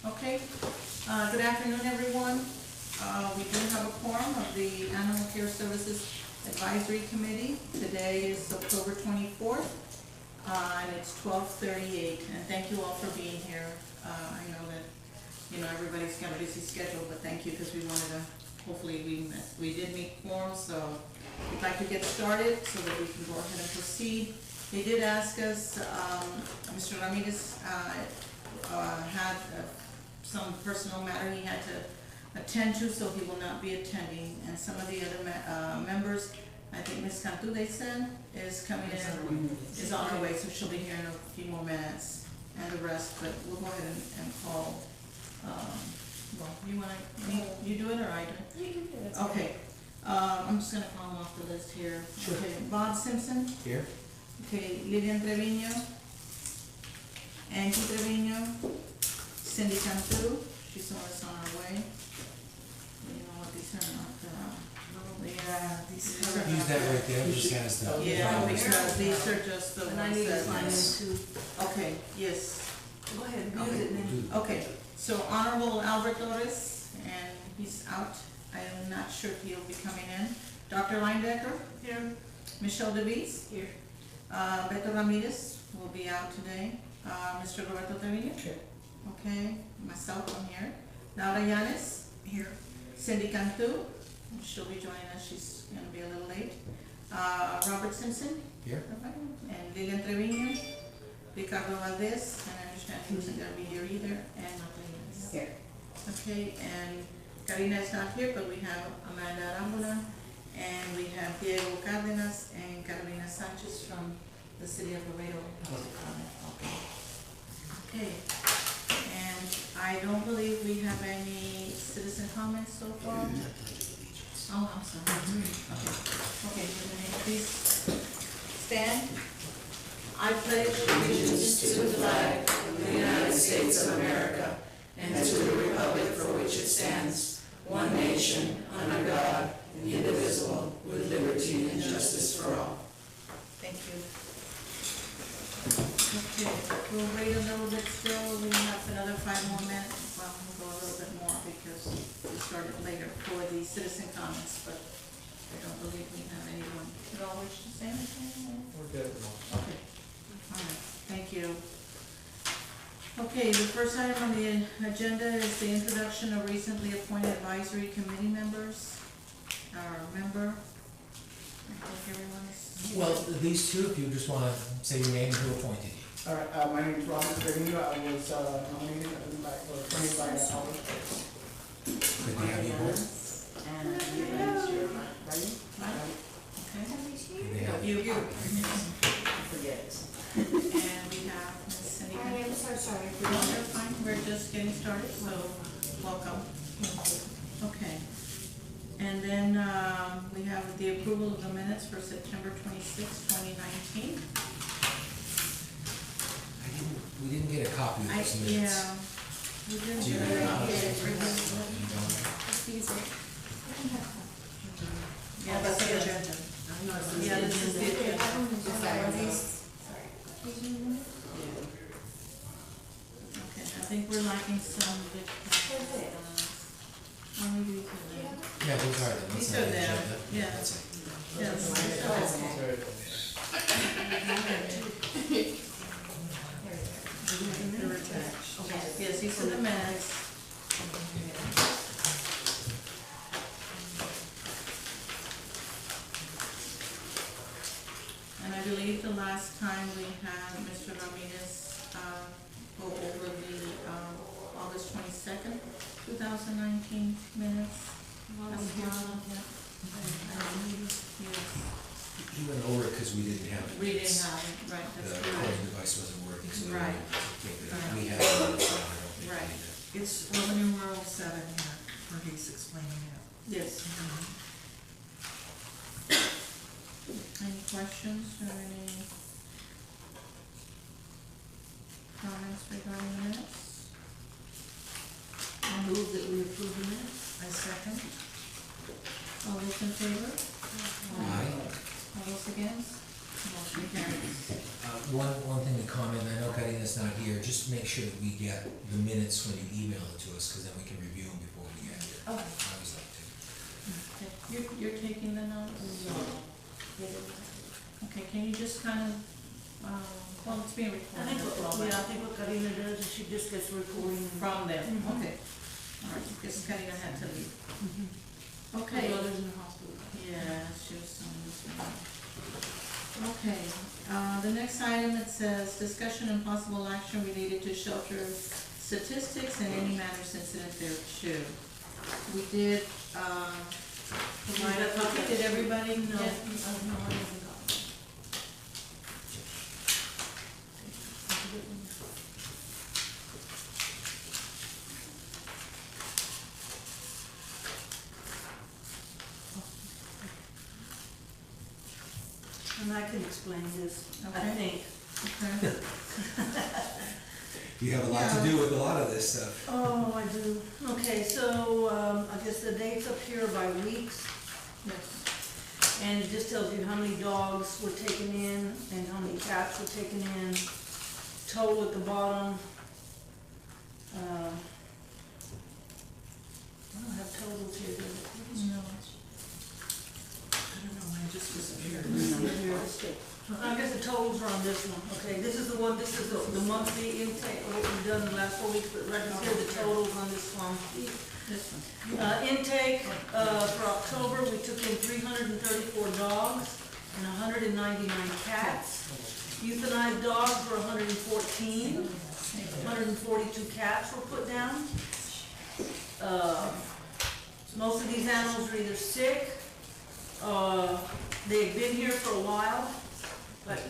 Okay, good afternoon, everyone. We do have a quorum of the Animal Care Services Advisory Committee. Today is October 24th, and it's 12:38, and thank you all for being here. I know that, everybody's got a busy schedule, but thank you, because we wanted to, hopefully we did meet quorum, so we'd like to get started so that we can go ahead and proceed. They did ask us, Mr. Ramirez had some personal matter he had to attend to, so he will not be attending. And some of the other members, I think Ms. Cantu, they said, is coming in, is on her way, so she'll be here in a few more minutes, and the rest, but we'll go ahead and call. Well, you do it or I do it? You can do it. Okay, I'm just gonna call them off the list here. Sure. Okay, Bob Simpson. Here. Okay, Lilian Trevino, Angie Trevino, Cindy Cantu, she's on her way. You know what, these are not, these are. Use that right there, just has the. Yeah, because these are just the And I ones need to that. sign in too. Okay, yes, Go ahead, use it then. okay, so Honorable Albert Torres, and he's out, I am not sure if he'll be coming in. Dr. Linedecker, Here. Michelle DeVries, Here. Beto Ramirez will be out today, Mr. Roberto Trevino. Okay. Okay, myself, I'm here. Laura Yanes. Here. Cindy Cantu, she'll be joining us, she's gonna be a little late. Robert Simpson. Here. And Lilian Trevino, Ricardo Valdez, and I understand he wasn't gonna be here either, and Martinez. Here. Okay, and Karina is not here, but we have Amanda Arambula, and we have Diego Cardenas and Carolina Sanchez from the city of Laredo. Okay, and I don't believe we have any citizen comments so far. Oh, I'm sorry. Okay, please stand. I pledge allegiance to the flag of the United States of America and to the republic for which it stands, one nation, under God, indivisible, with liberty and justice for all. Thank you. Okay, we'll wait a little bit still. We have another 5 more minutes. Well, we'll go a little bit more because we started later for the citizen comments, but I don't believe we have anyone. Did all wish to say anything? We're good. Okay, all right, thank you. Okay, the first item on the agenda is the introduction of recently appointed advisory committee members. Our member, I think everyone's. Well, these two, if you just wanna say your name and who appointed you. All right, my name is Robert Trevino. I was nominated appointed by Albert. Could we have you both? And you, ready? Okay. Could they have You. Forget. And we have Ms. Cindy. I am so sorry. No, you're fine, we're just getting started, so welcome. Okay. And then we have the approval of the minutes for September 26, 2019. We didn't get a copy of those minutes. Yeah. We didn't Do you get have it. a copy? Yeah, that's the agenda. Yeah, this is the agenda. Okay, I think we're lacking some big. Maybe we could, Yeah, those are them. These That's are not the there. agenda. Yeah. That's it. Yes, these are the minutes. And I believe the last time we had Mr. Ramirez go over the August 22nd, 2019 minutes. As well. Yes. He went over it because we didn't have it. We didn't have it, right, The that's recording correct. device wasn't working, so. Right. We have it, so I don't think we Right. need it. It's Roman numeral 7 here, where he's explaining it. Yes. Any questions or any comments regarding the minutes? I move that we approve the minutes. I second. All those in favor? Aye. All those against? Motion carries. One thing to comment, I know Karina's not here, just make sure that we get the minutes when you email it to us, cause then we can review them before we get here. Okay. I always like to. Okay. You're taking the notes? Okay, can you just kind of, well, it's being I recorded think, as well, I think what Karina does is she just gets recording. from them, Mhm. okay. All right, because Karina had to leave. Her Okay. brother's in the hospital. Yeah, she was on this one. Okay, the next item, it says discussion and possible action related to shelter statistics and any matters incident thereto. We did, provide a copy, did everybody No, get? no, I haven't got it. And I can explain this, I Okay. think. Okay. You have a lot to do with a lot of this stuff. Oh, I do. Okay, so, I guess the dates up here by weeks, Yes. and it just tells you how many dogs were taken in and how many cats were taken in. Total at the bottom. I don't have totals here, do I? No. I don't know, mine just disappeared. I guess the totals are on this one, okay, this is the one, this is the monthly intake, of what we've done the last 4 weeks, but right here are the totals on this one. This one. Intake, for October, we took in 334 dogs and 199 cats. Euthanized dogs were 114, 142 cats were put down. Most of these animals are either sick, they've been here for a while, but,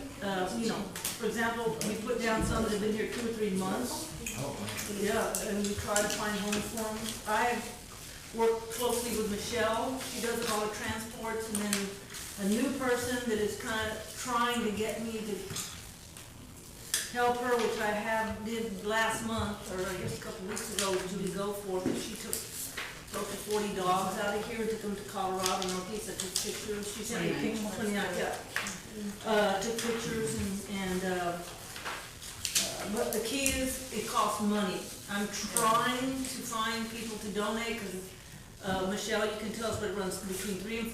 you know, for example, we put down some that have been here 2 or 3 months. Oh, Yeah, and we try to find homes for them. I work closely with Michelle, she does all the transports, and then a new person that is kind of trying to get me to help her, which I did last month, or I guess a couple weeks ago, Judy Goforth, and she took close to 40 dogs out of here and took them to Colorado, Northeast. I took pictures, she sent me pictures, 29, yeah. Took pictures but the key is, it costs money. I'm trying to find people to donate, because Michelle, you can tell us, but it runs between $3,000 and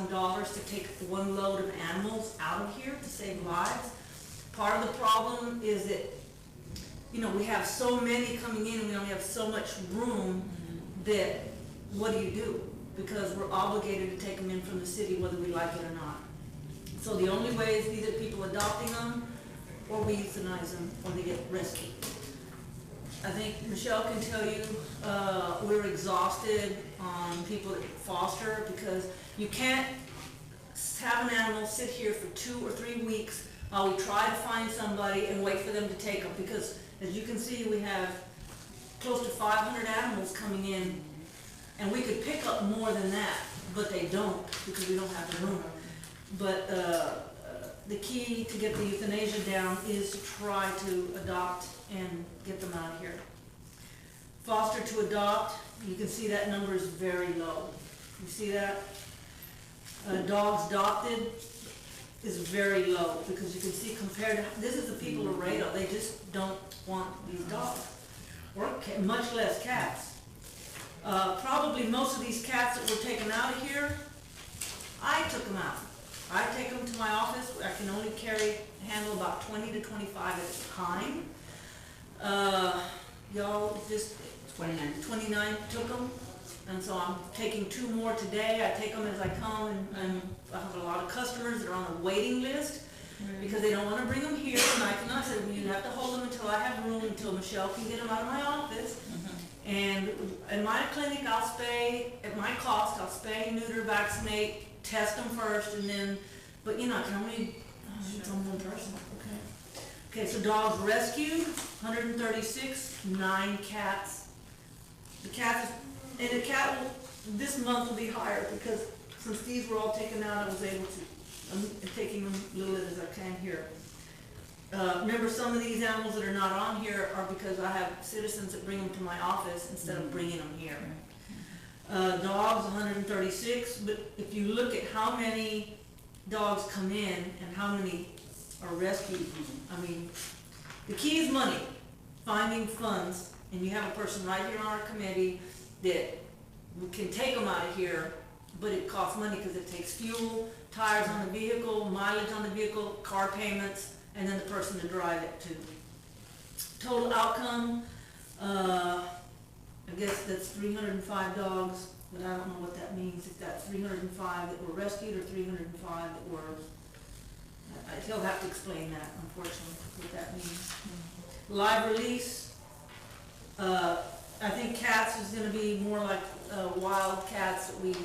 $4,000 to take one load of animals out of here to save lives. Part of the problem is that, you know, we have so many coming in and we only have so much room that, what do? Because we're obligated to take them in from the city whether we like it or not. So the only way is either people adopting them, or we euthanize them, or they get rescued. I think Michelle can tell you, we're exhausted on people that foster, because you can't have an animal sit here for 2 or 3 weeks while we try to find somebody and wait for them to take them, because as you can see, we have close to 500 animals coming in, and we could pick up more than that, but they don't, because we don't have the room. But the key to get the euthanasia down is to try to adopt and get them out of here. Foster to adopt, you can see that number is very low. You see that? Dogs adopted is very low, because you can see compared to, this is the people of Laredo, they just don't want these dogs, or much less cats. Probably most of these cats that were taken out of here, I took them out. I take them to my office. I can only handle about 20 to 25 at a time. Y'all just 29 took them, and so I'm taking 2 more today. I take them as I come, and I have a lot of customers that are on a waiting list because they don't want to bring them here. And I said, well, you have to hold them until I have room, until Michelle can get them out of my office. And in my clinic, I'll spay, at my cost, I'll spay, neuter, vaccinate, test them first, and then, but you know, I can only, it's on one person, okay? Okay, so dogs rescued, 136, 9 cats. The cats, and the cat will, this month will be higher, because since these were all taken out, I was able to, I'm taking them little as I can here. Remember, some of these animals that are not on here are because I have citizens that bring them to my office instead of bringing them here. Dogs, 136, but if you look at how many dogs come in and how many are rescued. I mean, the key is money, finding funds, and you have a person right here on our committee that we can take them out of here, but it costs money because it takes fuel, tires on the vehicle, mileage on the vehicle, car payments, and then the person to drive it too. Total outcome, I guess that's 305 dogs, but I don't know what that means, if that's 305 that were rescued or 305 that were, he'll have to explain that, unfortunately, what that means. Live release, I think cats is gonna be more like wild cats that we,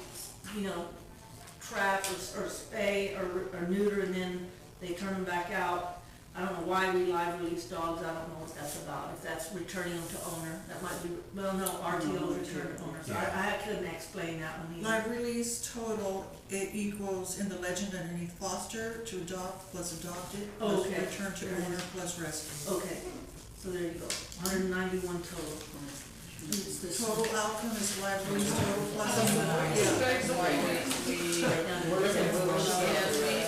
trap or spay or neuter, and then they turn them back out. I don't know why we live release dogs, I don't know what that's about, if that's returning them to owner, that might be, well, no, RTOs return to owners, I couldn't explain that one either. Live release total, it equals in the legend underneath foster to adopt plus adopted, plus Okay. return to owner plus rescue. Okay, so there you go, 191 total. It's this one. Total outcome is live release total plus.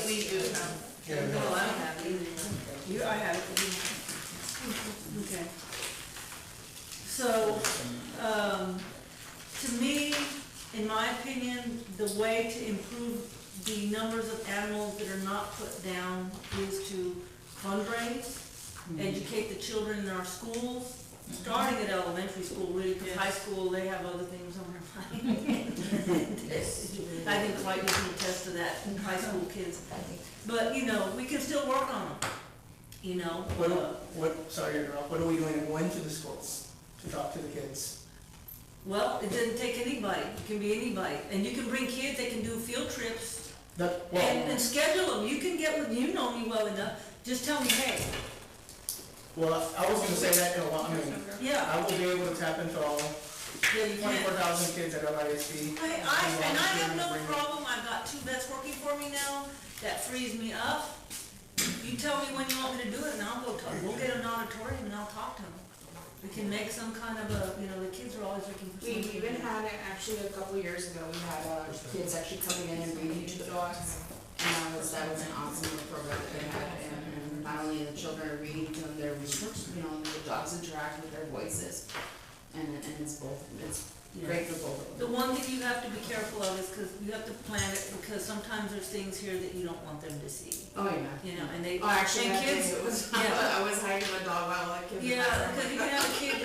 We do have. No, I don't have it either. I have it. Okay. So, to me, in my opinion, the way to improve the numbers of animals that are not put down is to fundraise, educate the children in our schools, starting at elementary school, really, because high school, they have other things on their mind. I think quite you can attest to that, high school kids. But, we can still work on them, Sorry to interrupt, what are we doing to go into the schools to talk to the kids? Well, it doesn't take anybody, it can be anybody, and you can bring kids, they can do field trips, and schedule them, you can get with, you know me well enough, just tell me, hey, well, I was gonna say that in a while, yeah, I will be able to tap into all yeah, you can. 24,000 kids at LISD. I have no problem, I've got 2 vets working for me now, that frees me up. You tell me when you want me to do it, and I'll go talk, we'll get an auditorium and I'll talk to them. We can make some kind of a, the kids are always looking for something. We even had it actually a couple years ago, we had kids actually coming in and reading to the dogs. And that was an awesome little program that they had, and not only the children are reading to them, they're, the dogs interact with their voices. And it's great for both of them. The one thing you have to be careful of is because you have to plan it, because sometimes there's things here that you don't want them to see. Oh, yeah. And they, Oh, actually, and that kids, day it was, yeah. I was hiding my dog while I could. Yeah, because you can have a kid,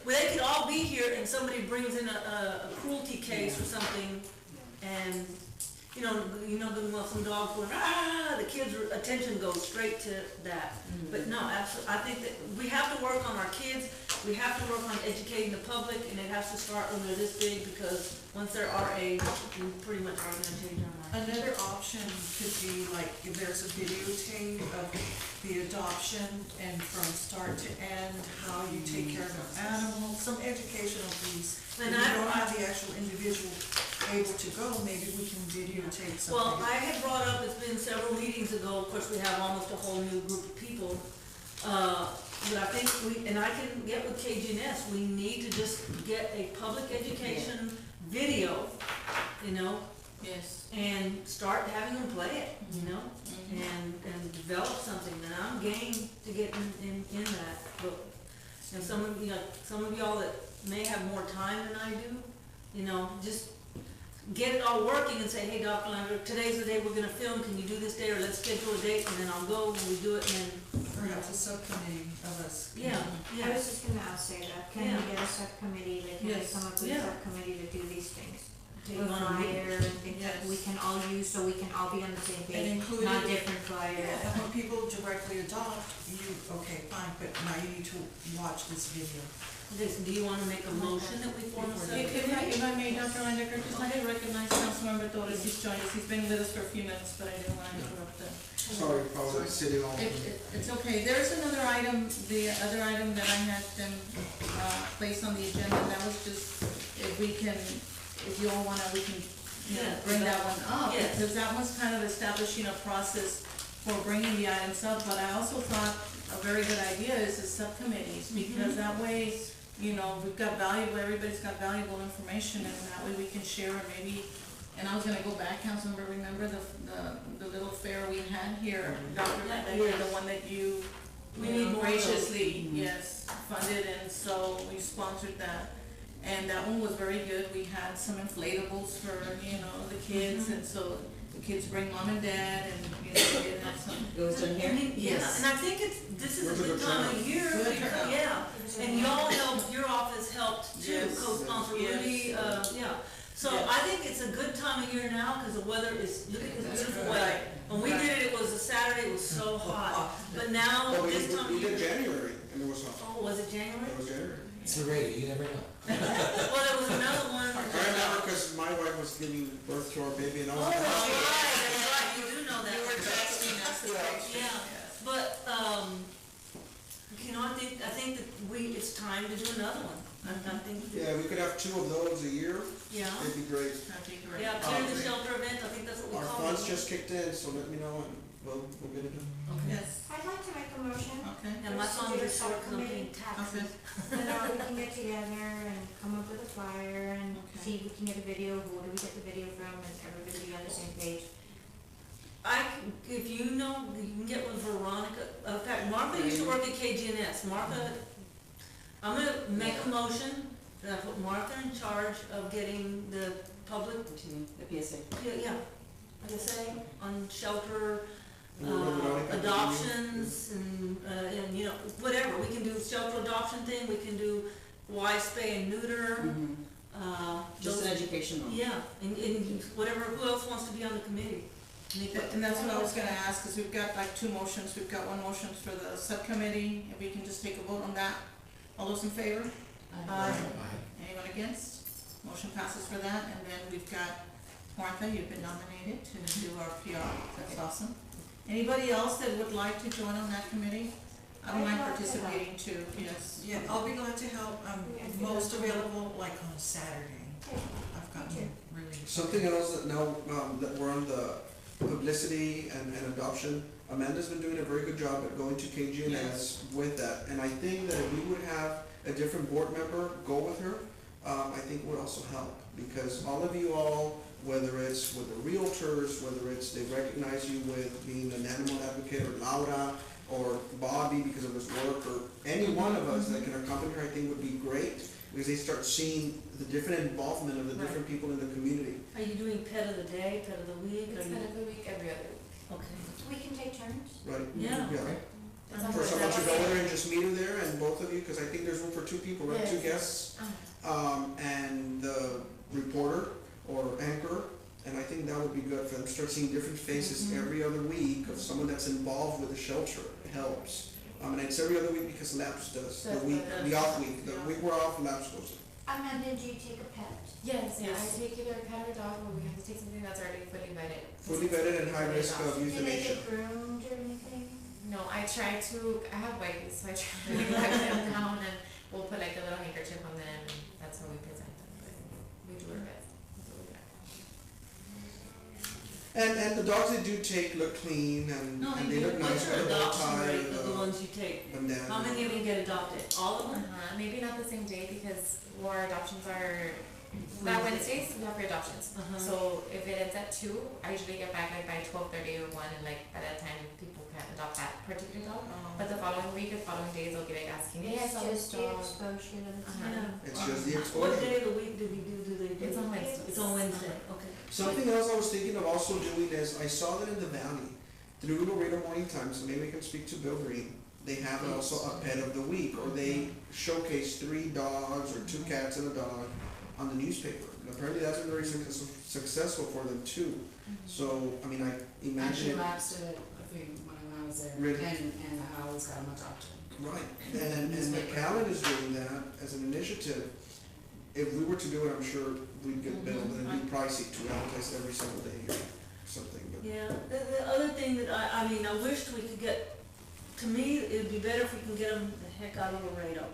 they could all be here and somebody brings in a cruelty case or something, and, some dogs going, the kids' attention goes straight to that. Mm-hmm. But no, absolutely, I think that we have to work on our kids, we have to work on educating the public, and it has to start when they're this big, because once they're our age, we pretty much are gonna change our mind. Another option could be like if there's a videotape of the adoption and from start to end, how you take care of an animal, some educational piece. If And you I- don't have the actual individual able to go, maybe we can videotape something. Well, I had brought up, it's been several meetings ago, of course, we have almost a whole new group of people, but I think and I can get with KGNS, we need to just get a public education video, Yes. and start having them play it, and develop something, and I'm game to get in that, but, some of y'all that may have more time than I do, just get it all working and say, hey, Dr. Lander, today's the day we're gonna film, can you do this day, or let's schedule a date, and then I'll go, and we do it, and then. Perhaps a subcommittee of us. Yeah, I was just gonna say that, can Yeah. we get a subcommittee, can we Yes. come up with Yeah. a subcommittee to do these things? Take A on a meeting. flyer and things that Yes. we can all use, so we can all be on the same And page, include not it- different flyers. Yeah, and when people directly adopt, okay, fine, but now you need to watch this video. Do you wanna make a motion that we form a If- subcommittee? If I may, Dr. Landecker, just want to recognize Councilmember Torres, he's joined us, he's been with us for a few minutes, but I didn't want to interrupt them. Sorry, probably City Hall. It's okay, there's another item, the other item that I had them, placed on the agenda, and that was just, if you all wanna, we can, Yeah. bring that one up. Yes. Because that was kind of establishing a process for bringing the items up, but I also thought a very good idea is the subcommittees, because that way, we've got everybody's got valuable information, and that way we can share, and maybe And I was gonna go back, Councilmember, remember the little fair we had here, Dr. Yeah, That year, yes. the one that you We need more of those. graciously, yes, funded, and so we sponsored that. And that one was very good, we had some inflatables for, the kids, and so the kids bring mom and dad, and, we did have some. It was done here? Yeah, Yes. and I think this is a Where's the good good time of turnout? year, Good because, turnout. yeah, and y'all helped, your office helped too, Yes. co-sponsor Yes. Rudy, yeah. So Yes. I think it's a good time of year now, cause the weather is, look at this That's beautiful right. weather. When we Right. did it, it was a Saturday, it was so hot, but now, Well, this time we of did year. January, and it was hot. Oh, was it January? It was January. It's Laredo, you never know. Well, there was another one. I remember because my wife was giving birth to our baby, and I Oh, was that's like, right, you do know that. You were texting us the picture. Yeah, but, I think that it's time to do another one. I think, yeah, we could have 2 of those a year. yeah, It'd be great. That'd be great. yeah, clear the shelter event, I think that's what we Our call it. funds just kicked in, so let me know, and we'll get it done. Yes, I'd like to make a motion, okay. And my son's are short because I'm paying taxes. and we can get together and come up with a flyer and Okay. see if we can get a video, who do we get the video from, and everybody be on the same page. If you know, you can get with Veronica, in fact, Martha used to work at KGNS, Martha, I'm gonna make a motion that I put Martha in charge of getting the public, The PSA. yeah, like I say, on shelter, And we'll run it out. adoptions and, whatever, we can do shelter adoption thing, we can do wise spay and neuter, Just those- an educational. yeah, and whatever, who else wants to be on the committee? And that's what I was gonna ask, cause we've got like 2 motions, we've got one motion for the subcommittee, if we can just take a vote on that. All those in favor? Aye. Anyone against? Motion passes for that, and then we've got Martha, you've been nominated to do our PR, that's awesome. Anybody else that would like to join on that committee? I don't mind I'd love to help. participating too, yes. Yeah, I'll be glad to help, I'm most available like on Saturday. I've gotten really. Something else that now, that we're on the publicity and adoption, Amanda's been doing a very good job at going to KGNS with that, and I think that if we would have a different board member go with her, I think would also help, because all of you all, whether it's with the realtors, whether it's they recognize you with being an animal advocate, or Laura, or Bobby because of his work, or any one of us that can accompany her, I think would be great, because they start seeing the different involvement of the different people in the community. Are you doing pet of the day, pet of the week? It's Are you- been of the week, every other week. Okay. We can take turns. Right? Yeah. It's Uh-huh. on For someone to Wednesday. go there and just meet her there, and both of you, because I think there's room for 2 people, right, 2 Yes. guests, Oh. and the reporter or anchor, and I think that would be good for them, start seeing different faces every other week of someone that's involved with the shelter, it helps. And it's every other week because Labs does, the week, the off week, the week we're off, Labs goes. Amanda, do you take a pet? Yes, Yes. I take either a cat or a dog, or we have to take something that's already fully vetted. Fully vetted and high risk of Do they euthanasia. get groomed or anything? No, I try to, I have whiteys, so I try to like wipe them down and we'll put like a little handkerchief on them and that's how we present them, but we do our best. That's what we got. And the dogs they do take look clean and No, they look nice what's your with the bow adoption tie, rate of the ones you take? bandana. How many of you get adopted? All of them? Maybe not the same day because our adoptions are, that Wednesdays, we have your adoptions. Uh-huh. So if it ends at 2, I usually get back like by 12:30 or 1 and like by that time people can't adopt that particular dog. But the following week or following days they'll be like asking, hey, I It's saw this just the dog. exposure that it's Uh-huh. It's just the What exposure. day of the week do they do? It's on Wednesdays. It's on Wednesday, okay. Something else I was thinking of also doing is, I saw that in the valley, through Laredo Morning Times, so maybe we can speak to Bill Green. They have also a pet of the week, or they showcase 3 dogs or 2 cats and a dog on the newspaper. And apparently that's been very successful for them too. So, I mean, I imagine Actually, it, Labs did it, I think, when I was there. Really? And the Howells got them adopted. right, and McAllen is doing that as an initiative. If we were to do it, I'm sure we'd get billed, and it'd be pricey to advertise every single day or something, but. Yeah, the other thing that I mean, I wished we could get, to me, it'd be better if we can get them the heck out of Laredo.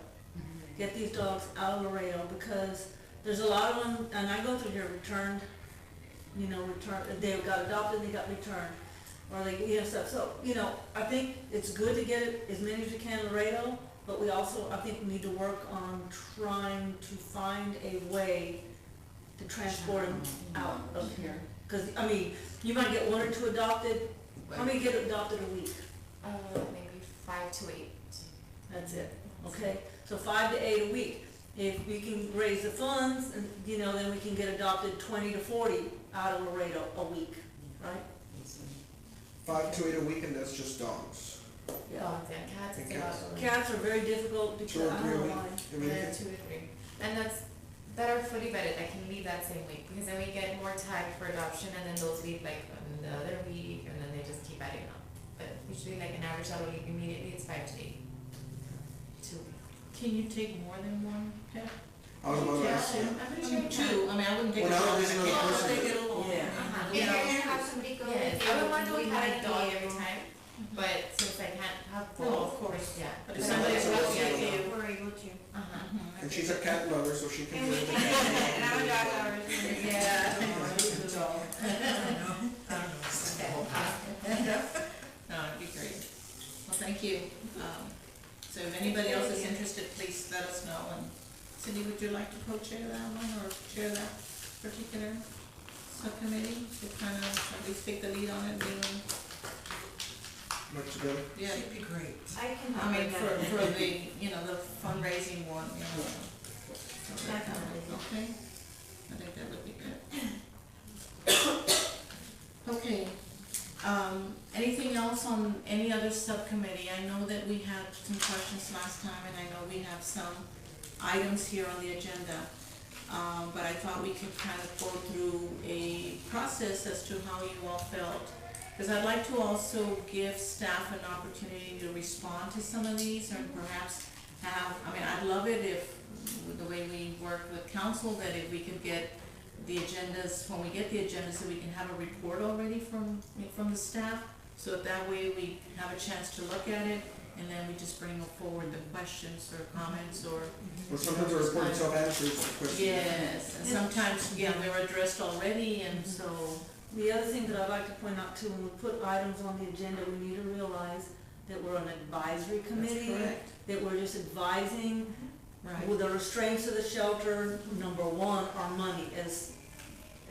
Get these dogs out of Laredo, because there's a lot of them, and I go through here returned, they got adopted, they got returned. Or they, stuff, so, I think it's good to get it as many as we can in Laredo, but we also, I think we need to work on trying to find a way to transport them out of here. Cause, I mean, you might get 1 or 2 adopted, how many get adopted a week? Maybe 5 to 8. That's it, okay? So 5 to 8 a week. If we can raise the funds, and, you know, then we can get adopted 20 to 40 out of Laredo a week, right? 5 to 8 a week, and that's just dogs. Dogs and cats, it's And about. cats. Cats are very difficult because, 2 or I 3 a don't know week. why. I mean, Yeah, 2 to 3. And that are fully vetted, that can leave that same week, because then we get more tagged for adoption, and then those leave like on the other week, and then they just keep adding up. But usually like an average that will leave immediately, it's 5 to 8. 2 weeks. Can you take more than one pet? I was about to ask you. I'm pretty sure you can. Two, I mean, I wouldn't take Well, a now dog there's and a another cat. person. They get along. Yeah. Uh-huh. If you're Yeah. gonna have somebody go Yes, with you, I would want to we have might a dog be every able- time, but since I can't have No, both, of course. yeah. But if But somebody's I'm looking at like, you. We're able to. Uh-huh. Mhm, And she's a cat lover, so she can And we do can, it. and I'm a dog lover. No, it'd be great. Well, thank you. So if anybody else is interested, please let us know. And Cindy, would you like to co-chair that one or chair that particular subcommittee? To kind of at least take the lead on it, being, Like together. yeah. She'd be great. I can I help mean, with that. for the, you know, the fundraising one, you know. So that kind of, okay? I think that would be good. Okay, anything else on any other subcommittee? I know that we had some questions last time, and I know we have some items here on the agenda. But I thought we could kind of go through a process as to how you all felt. Because I'd like to also give staff an opportunity to respond to some of these, or perhaps have, I mean, I'd love it if, with the way we work with council, that if we could get the agendas, when we get the agendas, so we can have a report already from the staff, so that way we have a chance to look at it, and then we just bring forward the questions or comments or. Well, sometimes the report itself answers the question. Yes, and sometimes, yeah, they're addressed already, and so, The other thing that I'd like to point out too, when we put items on the agenda, we need to realize that we're an advisory that's committee, correct, that we're just advising. right. With the restraints of the shelter, number one, our money is,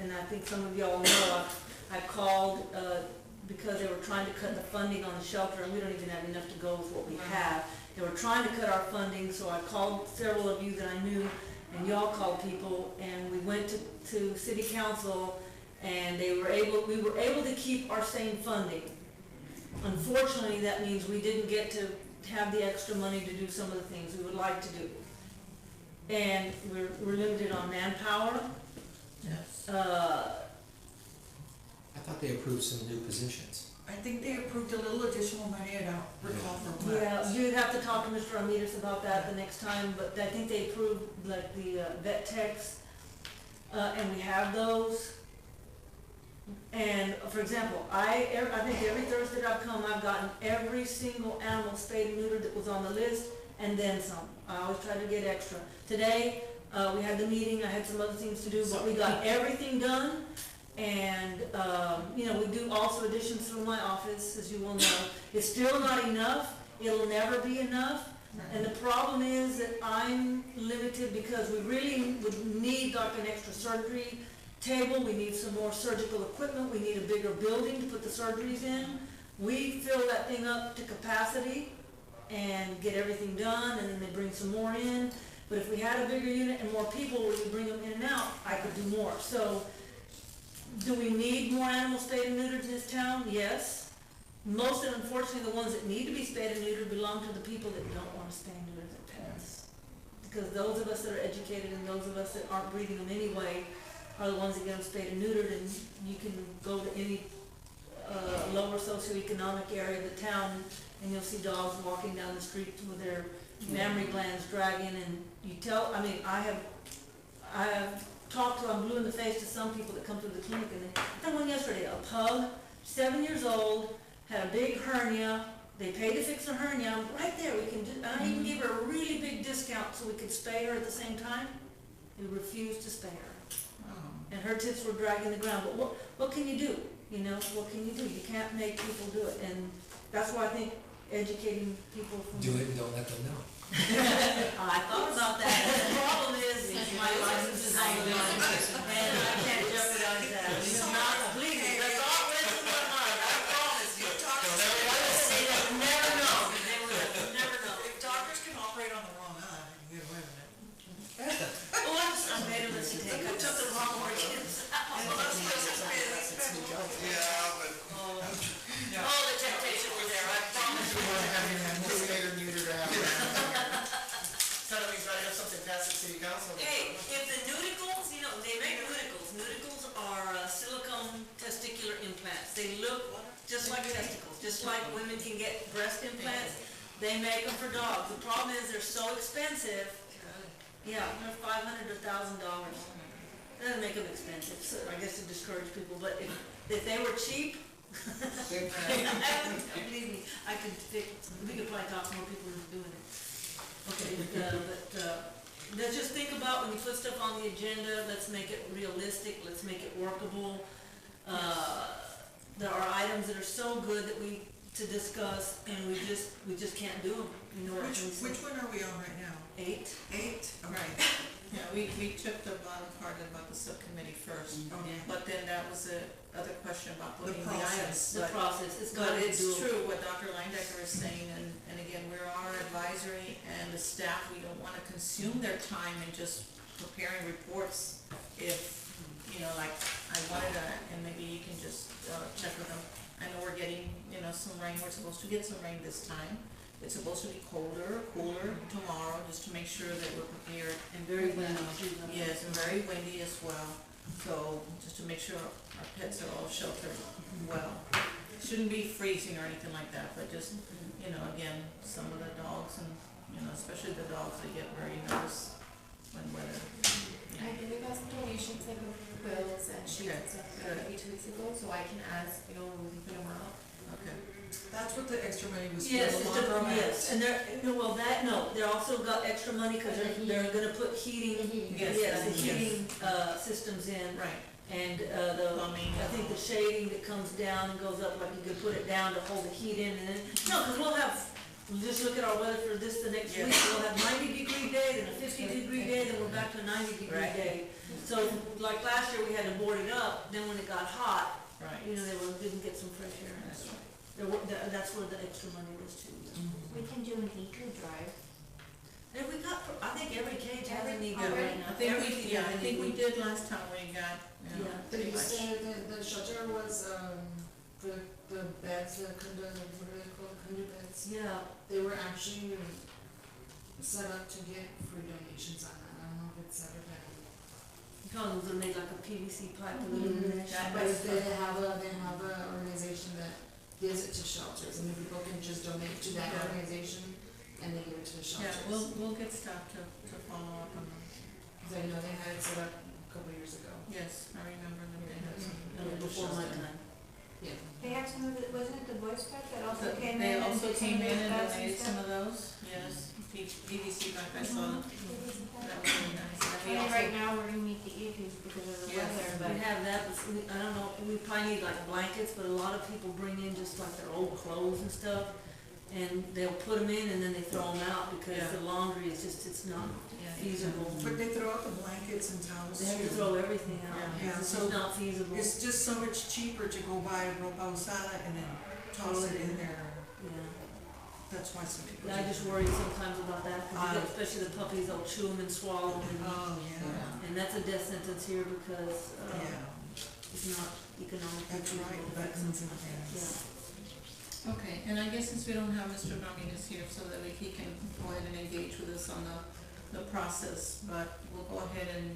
and I think some of y'all know, I called, because they were trying to cut the funding on the shelter, and we don't even have enough to go with what we have. They were trying to cut our funding, so I called several of you that I knew, and y'all called people, and we went to city council, and we were able to keep our same funding. Unfortunately, that means we didn't get to have the extra money to do some of the things we would like to do. And we're limited on manpower. Yes. I thought they approved some new positions. I think they approved a little additional money, I don't recall from Yeah, last. you'd have to talk to Mr. Ramirez about that the next time, but I think they approved like the vet techs, and we have those. And for example, I think every Thursday that I've come, I've gotten every single animal spayed and neutered that was on the list, and then some. I always try to get extra. Today, we had the meeting, I had some other things to do, but we got everything done. And, you know, we do also additions through my office, as you will know. It's still not enough, it'll never be enough. And the problem is that I'm limited because we really would need like an extra surgery table, we need some more surgical equipment, we need a bigger building to put the surgeries in. We fill that thing up to capacity and get everything done, and then they bring some more in. But if we had a bigger unit and more people, we could bring them in and out, I could do more. So, do we need more animals spayed and neutered in this town? Yes. Most of, unfortunately, the ones that need to be spayed and neutered belong to the people that don't want to spay and neuter their pets. Because those of us that are educated and those of us that aren't breeding them anyway are the ones that get them spayed and neutered, and you can go to any lower socioeconomic area of the town and you'll see dogs walking down the street with their mammary glands dragging, and you tell, I mean, I have talked to, I'm blue in the face to some people that come to the clinic, and I had one yesterday, a pug, 7 years old, had a big hernia, they paid to fix a hernia, I'm right there, we can do, and I even gave her a really big discount so we could spay her at the same time. They refused to spay her, and her tips were dragging the ground, but what can you do? You know, what can you do? You can't make people do it, and that's why I think educating people from. Do it and don't let them know. I thought about that. The problem is, my license is on the line, and city council. Hey, if the nudicles, you know, they make nudicles. Nudicles are silicone testicular implants. They look just like testicles, just like women can get breast implants. They make them for dogs. The problem is they're so expensive. Yeah, they're $500 to $1,000. Doesn't make them expensive, so I guess to discourage people, but if they were cheap, believe me, I could we could probably talk to more people into doing it. Okay, let's just think about when you put stuff on the agenda, let's make it realistic, let's make it workable. There are items that are so good that to discuss, and we just can't do them. You know what I'm saying? Which one are we on right now? 8. 8? Right. Yeah, we took the bottom part about the subcommittee first, Okay. but then that was the other question about The putting the items. process. The process, it's But gotta it's do. true what Dr. Linedecker is saying, and again, we're our advisory and the staff, we don't wanna consume their time in just preparing reports if, you know, like, I wanted to, and maybe you can just, check with them. I know we're getting, you know, some rain, we're supposed to get some rain this time. It's supposed to be colder, cooler tomorrow, just to make sure that we're prepared. And very windy. Yes, and very windy as well, so just to make sure our pets are all sheltered well. Shouldn't be freezing or anything like that, but just, you know, again, some of the dogs and, you know, especially the dogs, they get very nervous when weather. I think we got some donations like of quills and sheets and stuff Good. maybe 2 weeks ago, so I can ask, you know, we can put them out. Okay. That's what the extra money was for. Yes, the it's just, laundromat. yes, and they're also got extra money because they're gonna put heating, Yes, the yes. heating, systems in. Right. And, Plumbing. I think the shading that comes down and goes up, like you can put it down to hold the heat in and then, no, cause we'll just look at our weather for this the next week, Yes. we'll have 90-degree day, then a 50-degree day, then we're back to a 90-degree Right. day. So, like last year, we had to board it up, then when it got hot, Right. you know, didn't get some fresh air. That's right. That's where the extra money was too. We can do an eco-drive. And we got, I think every cage has an eco Already? right now. I think Everything we, yeah, has I an think we eco. did last time we got, you know, Yeah. But pretty you much. said the shelter was, for the beds, the condo, what are they called, condo beds? Yeah, They were actually set up to get free donations on that. I don't know if it's ever been. condoms are made like a PVC pipe, a little mesh. But they have a organization that gives it to shelters, and people can just donate to that Yeah. organization, and they give it to the Yeah, shelters. we'll get staff to follow up on that. Cause I know they had it set up a couple years ago. Yes, I remember that they had some. Before my time. Yeah. They have some of the, wasn't it the Boy Scouts that also came in? They and also did some came of in the and scouts donated stuff? some of those, yes, PVC pipe, I saw them. That was really nice. And I we mean, also- right now, we're gonna meet the issues because of the Yes. weather, We but have that, but I don't know, we probably need like blankets, but a lot of people bring in just like their old clothes and stuff. And they'll put them in and then they throw them out because Yeah. the laundry is just, it's not Yeah. feasible. But they throw out the blankets and towels They have to too. throw everything out, Yeah, it's so just not feasible. It's just so much cheaper to go buy ropa usada and then toss it in there. Yeah. That's why some people. Yeah, I do just that. worry sometimes about that, especially the puppies, they'll chew them and swallow them. Oh, yeah, And that's a death sentence here because, yeah, it's not economic. that's right, buttons and things. Yeah. Okay, and I guess since we don't have Mr. Ramirez here, so that he can go ahead and engage with us on the process, but we'll go ahead and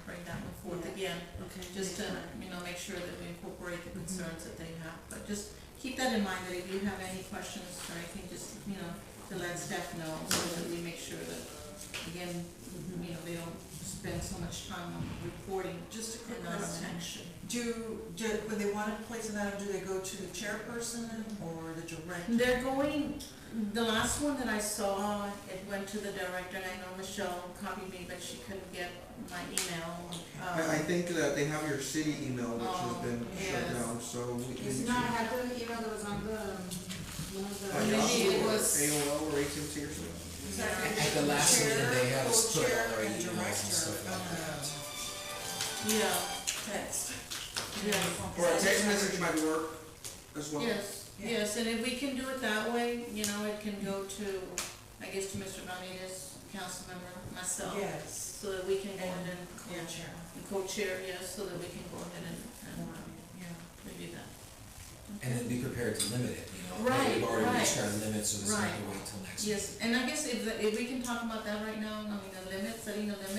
bring that one forth Yeah. again, Okay. just to, you know, make sure that we incorporate the concerns that they have. But just keep that in mind, that if you have any questions or anything, just, you know, to let staff know, so that we make sure that, again, you know, they don't spend so much time on reporting Just a quick and not question. attention. When they want to place an item, do they go to the chairperson or the director? They're going, the last one that I saw, it went to the director, and I know Michelle copied me, but she couldn't get my email. I think that they have your city email, which has Oh, been shut yes. down, so we can. It's not, I had the email that was on the, one of the. Maybe it Yahoo or was- AOL or AT&T or something. At the last meeting, they had us put all Co-chair our and emails and director stuff like on that. Yeah, Text. yeah. Or a text message might work as well. Yes, yes, and if we can do it that way, you know, it can go to, I guess, to Mr. Ramirez, council member, myself. Yes. So that we can go ahead and, Co-chair. and co-chair, yes, so that we can go ahead and Yeah. review that. And then be prepared to limit it, you know. Right, We've already right. reached our limit, so this is not Right. to wait till next week. Yes, and I guess if we can talk about that right now, I mean, the limit, setting the limit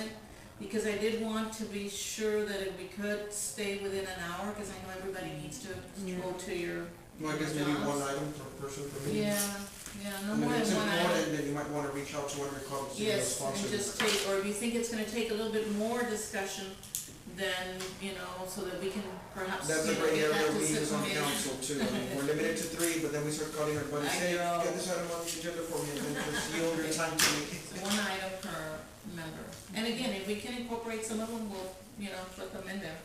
because I did want to be sure that if we could stay within an hour, cause I know everybody needs to go to your Well, I guess maybe jobs. one item per person per meeting. Yeah, no And more if it's than one item. important, then you might wanna reach out to one of your colleagues, to Yes, sponsor. and just take, or if you think it's gonna take a little bit more discussion, then, you know, so that we can perhaps, That's you a know, great get area that to we use on subcommittee. council too. I mean, we're limited to 3, but then we start calling everybody, I say, know. get this item on the agenda for me, and then just yield your time to me. One item per member. And again, if we can incorporate some of them, we'll, you know, put them in there.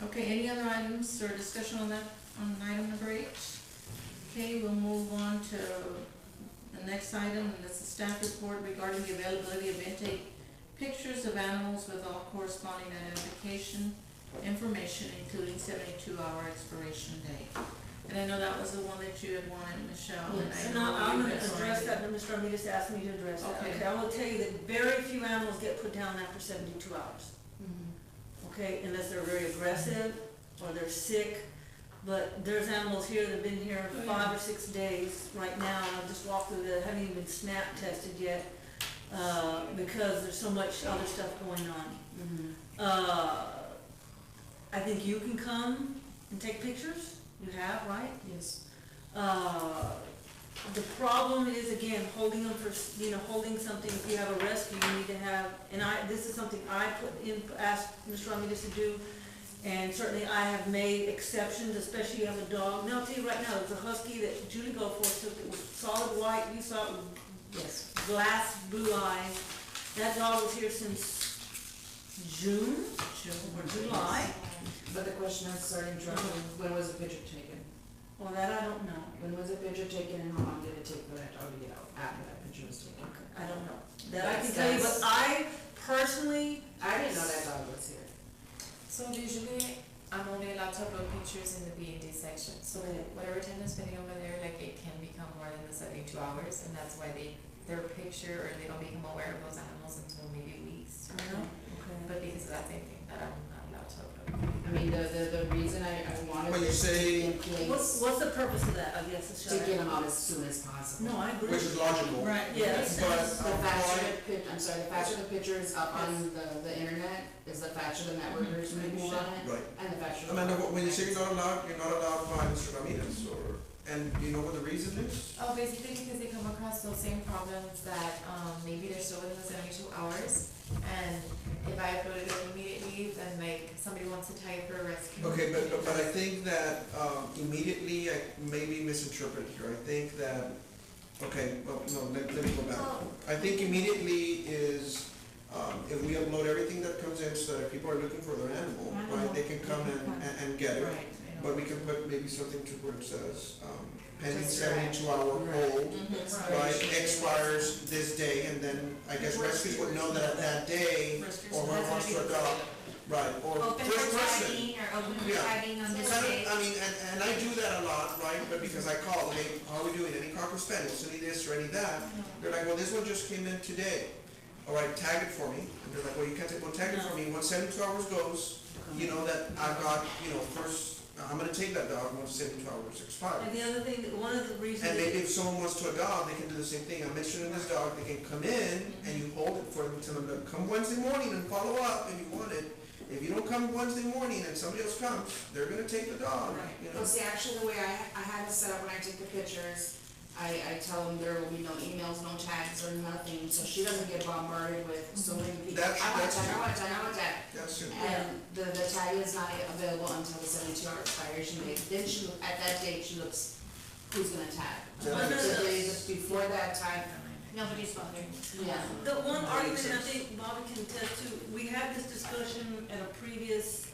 Okay, any other items or discussion on that, on item number 8? Okay, we'll move on to the next item, and that's the staff report regarding the availability of intake pictures of animals with all corresponding identification information, including 72-hour expiration date. And I know that was the one that you had wanted, Michelle, and I And know I'm you gonna had address wanted- that, but Mr. Ramirez asked me to address that. Okay. I will tell you that very few animals get put down after 72 hours. Okay, unless they're very aggressive or they're sick. But there's animals here that have been here 5 or 6 days right now, and I've just walked through that, haven't even been snap tested yet, because there's so much other stuff going on. I think you can come and take pictures, you have, right? Yes. The problem is, again, holding them for, holding something, if you have a rescue, you need to have, and this is something I asked Mr. Ramirez to do, and certainly I have made exceptions, especially you have a dog. Now, I'll tell you right now, there's a husky that Julie Goforth took, it was solid white, you saw it with Yes. glass blue eyes. That dog was here since June or July. But the question is, sorry, interrupting, when was the picture taken? Well, that I don't know. When was the picture taken and how long did it take for that dog to get out after that picture was taken? I don't know. That I can tell you, but I personally, I didn't know that dog was here. So usually, I'm only allowed to upload pictures in the B and D section, so Okay. whatever time is spending over there, like, it can become more than the 72 hours, and that's why their picture, or they don't become aware of those animals until maybe weeks from now. But because of that same thing, that I'm not allowed to upload. I mean, the reason I wanted When you this to say- be in place, what's the purpose of that, I guess, is to get them out as soon as possible. No, I agree. Which is logical. Right. Yes. But, The faster the faster the picture is up on the internet, is the faster the networkers move on it, Right. and the faster. Amanda, when you say you're not allowed by Mr. Ramirez, and do you know what the reason is? Oh, basically because they come across those same problems that, maybe they're still within the 72 hours, and if I uploaded it immediately, then like, somebody wants to type for a rescue. Okay, but I think that, immediately, I maybe misinterpreted here, I think that, okay, well, no, let me go back. I think immediately is, if we upload everything that comes in, so that if people are looking for their animal, right, they can come and get it. Right. But we can put maybe something to where it says, pending Just 72-hour hold, Mhm. right, expires this day, and then I guess rescues would know that at that day, Rescues or know one that's wants to gonna be- adopt, right, or Open first for person. tagging or open for Yeah. tagging on this Kind of, day. I mean, and I do that a lot, right, but because I call, hey, how are we doing, any cocker spaniels, any this or any that, they're like, well, this one just came in today, all right, tag it for me, and they're like, well, you can't take, well, tag it for me, once 72 hours goes, you know, that I've got, first, I'm gonna take that dog once 72 hours expire. And the other thing, one of the reasons. And maybe if someone wants to adopt, they can do the same thing. I'm mentioning this dog, they can come in and you hold it for them, tell them to come Wednesday morning and follow up if you want it. If you don't come Wednesday morning and somebody else comes, they're gonna take the dog, you know. Well, see, actually, the way I have it set up when I take the pictures, I tell them there will be no emails, no tags or nothing, so she doesn't get bombarded with so many people. That's- I want that's- a tag, I want a tag, I want a tag. That's it. And the tag is not available until the 72-hour expiration date. Then she, at that date, she looks, who's gonna tag? Yeah. The day before that time, Nobody's bothering. yeah. The one argument, I think Bobby can attest to, we had this discussion at a previous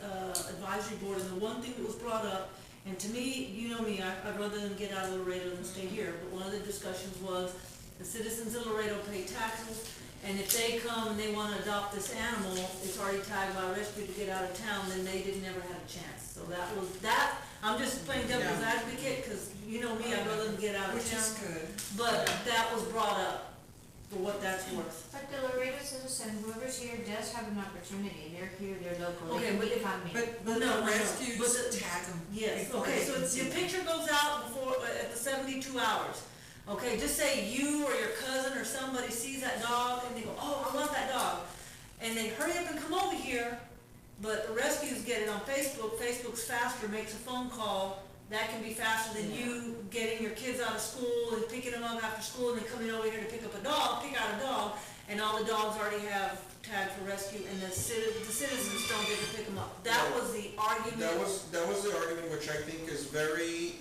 advisory board, and the one thing that was brought up, and to me, you know me, I'd rather than get out of Laredo than stay here, but one of the discussions was the citizens of Laredo pay taxes, and if they come and they wanna adopt this animal, it's already tagged by rescue to get out of town, then they never had a chance. So that was, I'm just playing devil's advocate, cause you know me, I'd rather than get out of Which is town. good. But that was brought up, for what that's worth. But the Laredo citizen, whoever's here does have an opportunity, they're here, they're local, Okay, they can but be if- coming. But No, the no, rescues but the- tag them. Yes, before okay, they so can if see your them. picture goes out before, at the 72 hours, okay, just say you or your cousin or somebody sees that dog and they go, oh, I want that dog. And they hurry up and come over here, but the rescues get it on Facebook, Facebook's faster, makes a phone call, that can be faster than you getting your kids out of school and picking them up after school and then coming over here to pick out a dog, and all the dogs already have tagged for rescue, and the citizens don't get to pick them up. That was the argument. That was the argument, which I think is very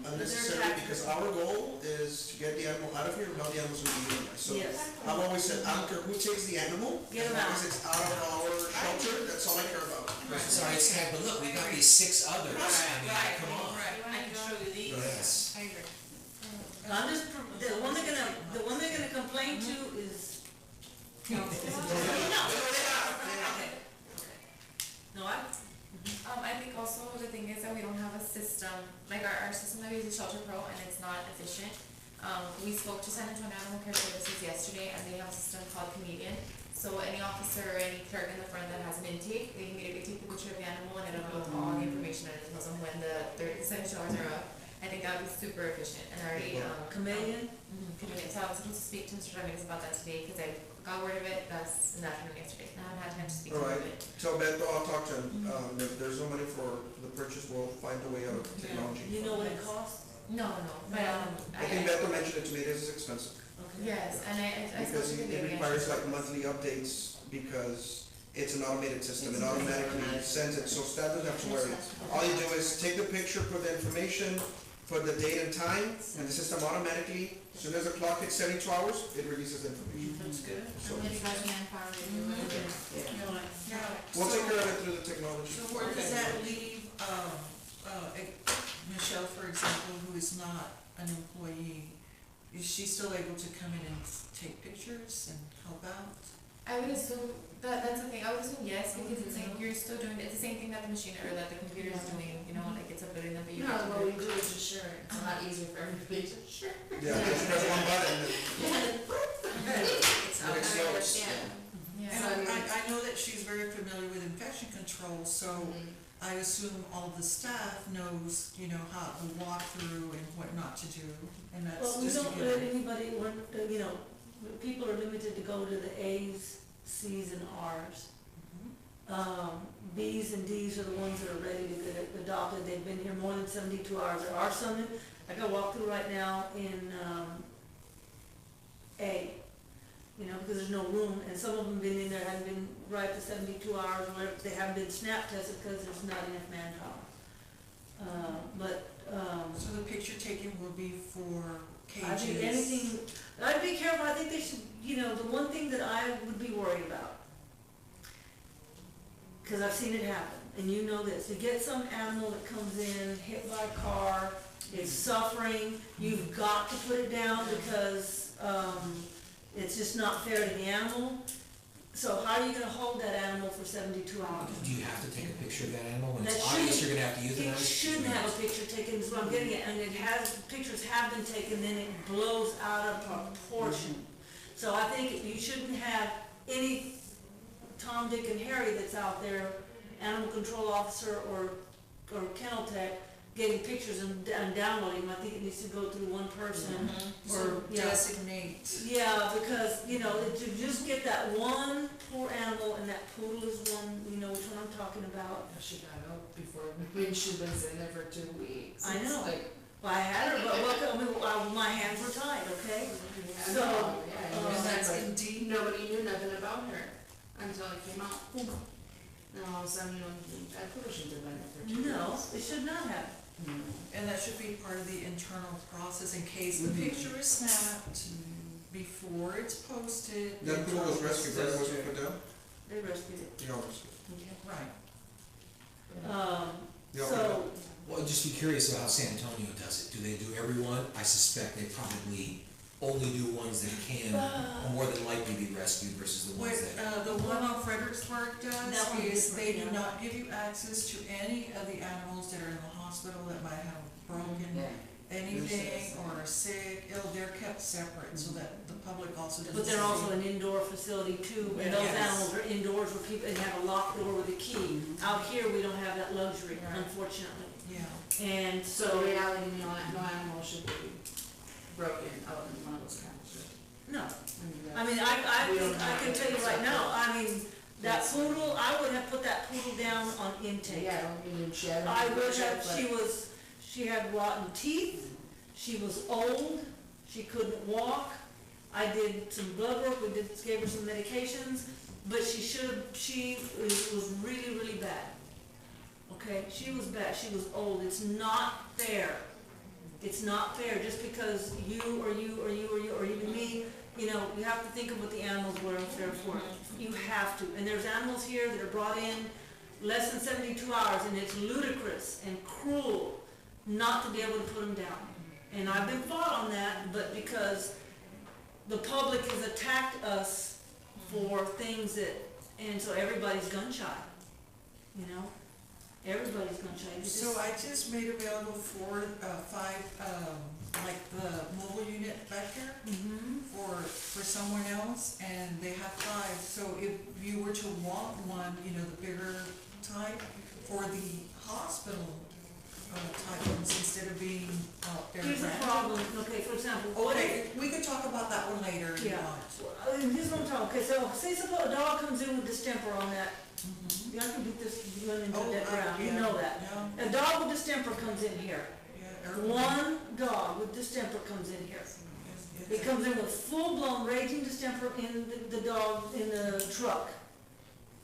unnecessary, because our goal is to get the animal out of here without the animals being euthanized. So Yes. I've always said, I don't care who takes the animal, Get as 'em long out. as it's out of our shelter, that's all I care about. Sorry, it's tagged, but look, we got these 6 others, I mean, come on. I can show you these. Yes. I agree. I'm just, the one they're gonna complain to is council. No, I think also the thing is that we don't have a system, like our system that we use is Shelter Pro, and it's not efficient. We spoke to San Antonio Animal Care Services yesterday, and they have a system called Comedian. So any officer or any clerk in the front that has an intake, they immediately take the picture of the animal, and it'll go with all the information, and it tells them when the 72 hours are up. I think that would be super efficient, and already, Chameleon? Comedian. So I was supposed to speak to Mr. Dominguez about that today, because I got word of it, that's in the afternoon yesterday, and I haven't had time to speak to him about it. Tell Beto, I'll talk to him, if there's no money for the purchase, we'll find a way out of technology. You know what it costs? No, but, I think Beto mentioned it to me, this is expensive, yes, and I spoke because to him. it requires like monthly updates, because it's an automated system, it automatically sends it, so staff doesn't have to worry. All you do is take the picture, put the information, put the date and time, and the system automatically, as soon as the clock hits 72 hours, it releases information. That's good. So And it's like manpower to do it. we'll take care of it through the technology. So where does that leave, Michelle, for example, who is not an employee, is she still able to come in and take pictures and help out? I would assume that's the thing. I would assume yes, because it's like you're still doing it's the same thing that the machine or that the computer is doing. You know, like it's uploading them, but you No, have to what do we do is just share it, it's a lot easier for everybody to share. Yeah, just press one button, It's out Makes there, sense. yeah. Yeah. And I know that she's very familiar with infection control, so I assume all of the staff knows, you know, how to walk through and what not to do, and that's Well, we just a don't given. let anybody, you know, people are limited to go to the A's, C's, and R's. B's and D's are the ones that are ready to get adopted, they've been here more than 72 hours. There are some, I got walk through right now in, A, you know, because there's no room, and some of them been in there, haven't been right to 72 hours, or whatever, they haven't been snap tested because there's not enough manpower. So the picture taking will be for I think cages. anything, I'd be careful, I think they should, you know, the one thing that I would be worried about, because I've seen it happen, and you know this, you get some animal that comes in, hit by a car, it's suffering, you've got to put it down because, it's just not fair to the animal. So how are you gonna hold that animal for 72 hours? Do you have to take a picture of that animal when That it's obvious shouldn't- you're gonna have to euthanize? It shouldn't have a picture taken, is what I'm getting at, and it has, pictures have been taken, then it blows out of proportion. So I think you shouldn't have any Tom, Dick, and Harry that's out there, animal control officer or kennel tech, getting pictures and downloading them. I think it needs to go through one person, or, yeah. Designate. Yeah, because, you know, to just get that one poor animal, and that poodle is one, you know which one I'm talking about. She got out before, when she was in there for 2 weeks. I It's know. like, Well, I had her, but my hands were tied, okay? yeah, So, yeah, And that's but indeed, nobody knew nothing about her until it came out. And all of a sudden, you know, that poodle should have been there for 2 weeks. no, it should not have. and that should be part of the internal process in case the picture is snapped before it's posted. That pool was rescued, right, wasn't put down? They rescued it. Yeah, rescued. Right. Yeah, So, Well, just be curious about how San Antonio does it. Do they do every one? I suspect they probably only do ones that can more than likely be rescued versus the What, ones that. the one on Fredericksburg That does one's is different, they do yeah. not give you access to any of the animals that are in the hospital that might have broken anything or are sick. They're kept separate so that the public also doesn't. but they're see. also an indoor facility too, and those Yes. animals are indoors where people, and have a locked door with a key. Out here, we don't have that luxury, Right. unfortunately. Yeah. And So so, in reality, no animal should be broken out in one of those kennels, right? no. I mean, I mean, we don't I can have tell you it, right so- now, I mean, That poodle, I would have put that poodle down on intake. Yeah, I don't mean she had. I would have, she had rotten teeth, she was old, she couldn't walk. I did some blood work, gave her some medications, but she was really, really bad. Okay, she was bad, she was old, it's not fair. It's not fair, just because you or even me, you know, you have to think of what the animals were there for. You have to, and there's animals here that are brought in less than 72 hours, and it's ludicrous and cruel not to be able to put them down. And I've been fought on that, but because the public has attacked us for things that, and so everybody's gun shy, you know? Everybody's gun shy. So I just made available 5, like the mobile unit back here for someone else, and they have 5. So if you were to want one, you know, the bigger type for the hospital type ones instead of being very Here's the random. problem, okay, for example, what if, Okay, we could talk about that one later if you yeah, want. here's what I'm talking, okay, so say suppose a dog comes in with distemper on that, I can beat this, run into that ground, you know that. Yeah, A dog with distemper comes in here, yeah. one dog with distemper comes in here. It comes in with full-blown raging distemper in the dog, in the truck.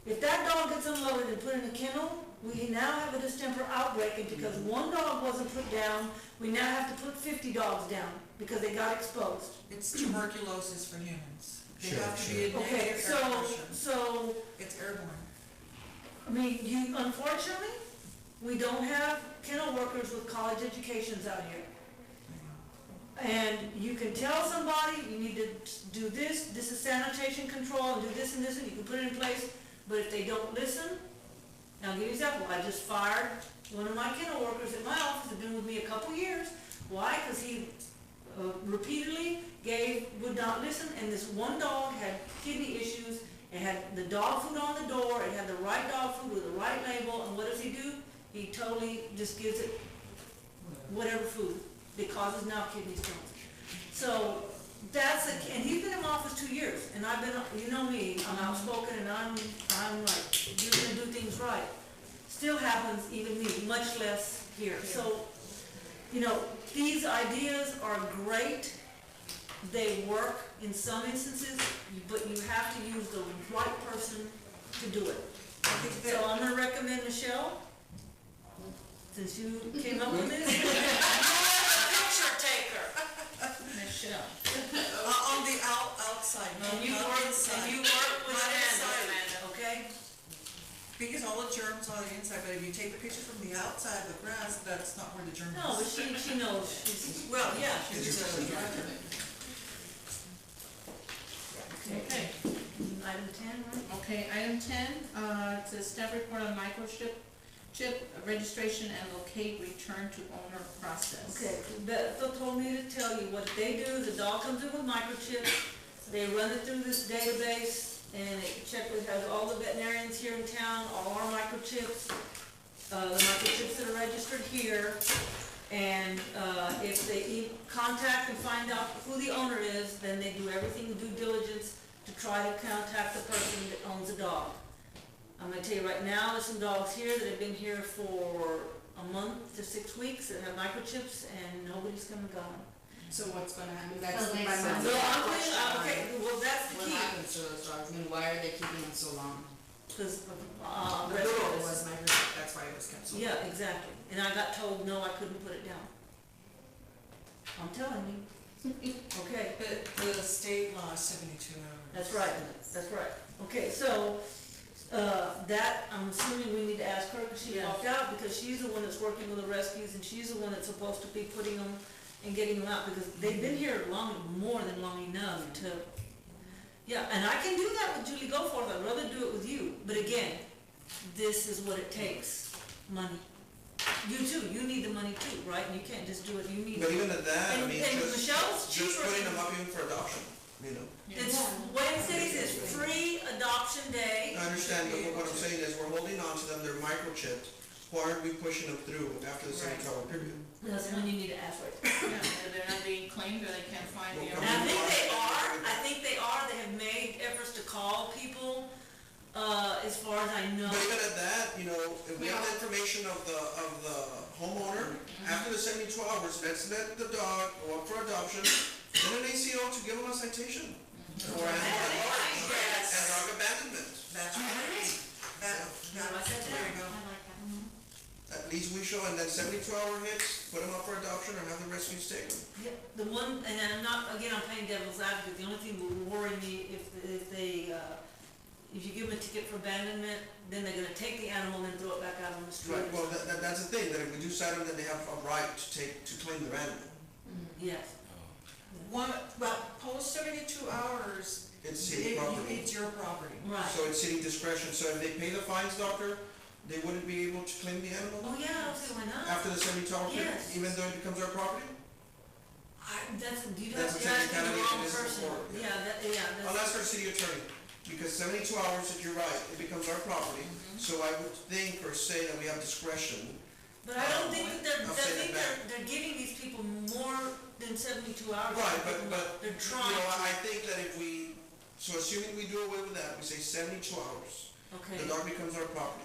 If that dog gets unloaded and put in a kennel, we now have a distemper outbreak, and because one dog wasn't put down, we now have to put 50 dogs down, because they got exposed. It's tuberculosis for humans. They Sure, have to be sure. a Okay, negative air pressure. so, It's airborne. I mean, unfortunately, we don't have kennel workers with college educations out here. And you can tell somebody, you need to do this is sanitation control, and do this, and you can put it in place, but if they don't listen, now I'll give you an example, I just fired one of my kennel workers at my office, has been with me a couple years. Why? Because he repeatedly would not listen, and this one dog had kidney issues. It had the dog food on the door, it had the right dog food with the right label, and what does he do? He totally just gives it whatever food that causes now kidney stones. So and he's been in my office 2 years, and I've been, you know me, I'm outspoken, and I'm like, you're gonna do things right. Still happens, even me, much less here. So, you know, these ideas are great. They work in some instances, but you have to use the right person to do it. So I'm gonna recommend Michelle, since you came up with this. Picture taker. Michelle. On the outside, And you not work inside. with Not inside. Amanda, okay? Because all the germs are on the inside, but if you take the picture from the outside of the grass, that's not where the germ is. No, but she knows, she's, Well, yeah, she's a director. Okay, item 10, right? okay, item 10, it says staff report on microchip registration and locate return to owner process. Okay, Beth told me to tell you, what they do is the dog comes in with microchips, they run it through this database, and it has all the veterinarians here in town, all our microchips, the microchips that are registered here, and if they contact and find out who the owner is, then they do everything due diligence to try to contact the person that owns the dog. I'm gonna tell you right now, there's some dogs here that have been here for a month to 6 weeks that have microchips, and nobody's come and got them. So what's gonna happen, that's So my next mom's So I'm question. thinking, okay, well, that's the What key, happens to those dogs, I mean, why are they keeping them so long? because, The girl was my, that's why it was kept so long. yeah, exactly, and I got told, no, I couldn't put it down. I'm telling you, okay, The state law is 72 hours. that's right, okay, so, that, I'm assuming we need to ask her, because she Yeah. walked out, because she's the one that's working with the rescues, and she's the one that's supposed to be putting them and getting them out, because they've been here more than long enough to, yeah, and I can do that with Julie Goforth, I'd rather do it with you, but again, this is what it takes, money. You too, you need the money too, right? You can't just do it, you need. But even at that, I And- mean, and Michelle's just cheaper. putting them up even for adoption, you know. It's, Wednesdays is free adoption day. I understand, but what I'm saying is we're holding on to them, they're microchipped. Why aren't we pushing them through after the 72-hour period? That's when you need to ask, right? Yeah, they're not being claimed, or they can't find the Well, And owner. I think they are, they have made efforts to call people, as far as I know. But even at that, you know, if we have the information of the homeowner, after the 72 hours, let's let the dog go up for adoption, then an ACO to give them a citation for animal at large and dog abandonment. That's right. There you go. At least we show, and then 72-hour hits, put them up for adoption or have the rescues take them. Yeah, the one, and I'm not, again, I'm playing devil's advocate, the only thing that would worry me if you give them a ticket for abandonment, then they're gonna take the animal and throw it back out on the street. Right, well, that's the thing, that if we do cite them, then they have a right to claim their animal. Yes. But post 72 hours, It's city property. it's your property. Right. So it's city discretion, so if they pay the fines, doctor, they wouldn't be able to claim the animal? Oh, yeah, I don't see why not. After the 72-hour period, Yes. even though it becomes our property? You That's don't, a you're asking the technicality wrong in this person. report, yeah. Yeah, I'll that's, ask our city attorney, because 72 hours, if you're right, it becomes our property. So I would think or say that we have discretion. but I don't think that I'll say that they're giving these people more than 72 hours. Right, but, They're you trying know, I to, think that if we, so assuming we do away with that, we say 72 hours, okay, the dog becomes our property.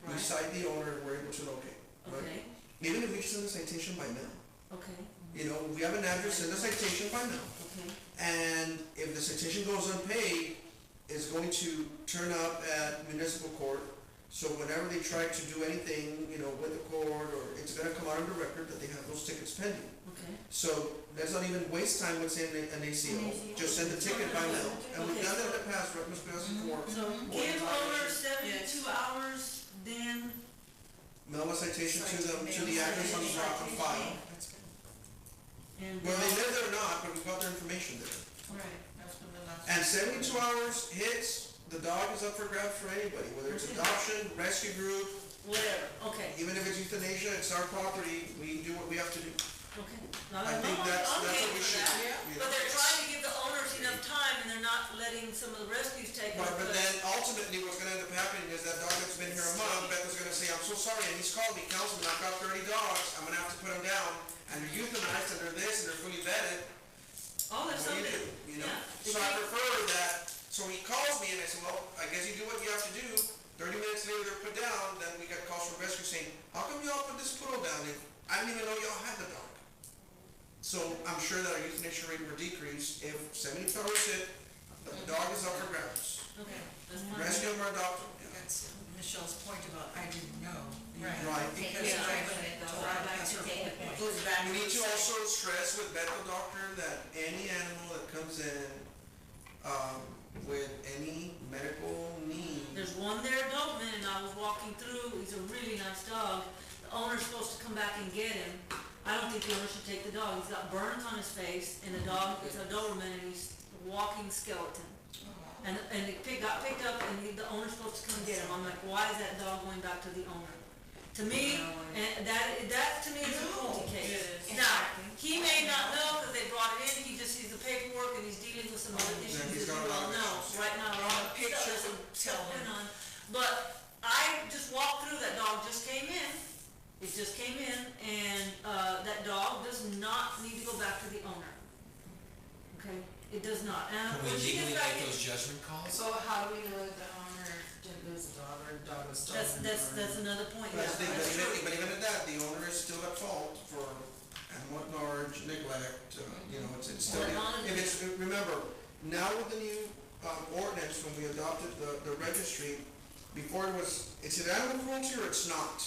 We Right. cite the owner and we're able to locate, right? okay, Even if we send a citation by mail, okay, you know, if we have an address, send a citation by mail. okay. And if the citation goes unpaid, it's going to turn up at municipal court. So whenever they try to do anything, you know, with the court, or it's gonna come out on the record that they have those tickets pending. Okay. So let's not even waste time with saying an ACO, just send the ticket by mail. And we've done that in the past, right, Ms. Piazza, So give owner 72 hours, then, mail a citation to them, to the address on file. That's good. and. Whether they live there or not, but we've got their information there. Right, that's what the last. And 72 hours hits, the dog is up for grabs for anybody, whether it's adoption, rescue group, Whatever, okay, even if it's euthanasia, it's our property, we do what we have to do. okay. I think that's what we should, That. you But know. they're trying to give the owners enough time, and they're not letting some of the rescues take them. Right, but then ultimately what's gonna end up happening is that dog that's been here a month, Beth is gonna say, I'm so sorry, and he's called me, councilman, I've got 30 dogs, I'm gonna have to put them down, and they're euthanized, and they're this, and they're fully vetted. Oh, there's What do something, you know? yeah. So I prefer that, so he calls me and I say, well, I guess you do what you have to do. 30 minutes later, they're put down, then we get calls from rescue saying, how come y'all put this poodle down? If I didn't even know y'all had the dog. So I'm sure that our euthanasia rate will decrease if 72 hours hit, the dog is up for grabs. Okay, that's fine. Rescue them or adopt them. Yeah. That's Michelle's point about I didn't know. Right. Right. Because Yeah. that's her whole point. Goes back. We need to also stress with medical doctor that any animal that comes in with any medical need. There's one there, Doberman, and I was walking through, he's a really nice dog. The owner's supposed to come back and get him. I don't think the owner should take the dog. He's got burns on his face, and the dog is a Doberman, and he's a walking skeleton. And it got picked up, and the owner's supposed to come get him. I'm like, why is that dog going back to the owner? To me, and that to me is a cruelty case. Now, he may not know because they brought it in, he just sees the paperwork and he's dealing with some other issues, he's as you got a lot well of know, issues. right now. All the Stuff pictures isn't tell going him. on. But I just walked through, that dog just came in, it just came in, and, that dog does not need to go back to the owner. Okay, it does not. And Can we when she gets legally back make in, those judgment calls? So how do we know that the owner didn't lose the dog or the dog was stolen? that's another point, yeah, That's the thing, that's true. but even at that, the owner is still at fault for animal at large, neglect, you know, it's still, Or non- if it's, remember, now with the new ordinance, when we adopted the registry, before it was, it's either animal cruelty or it's not,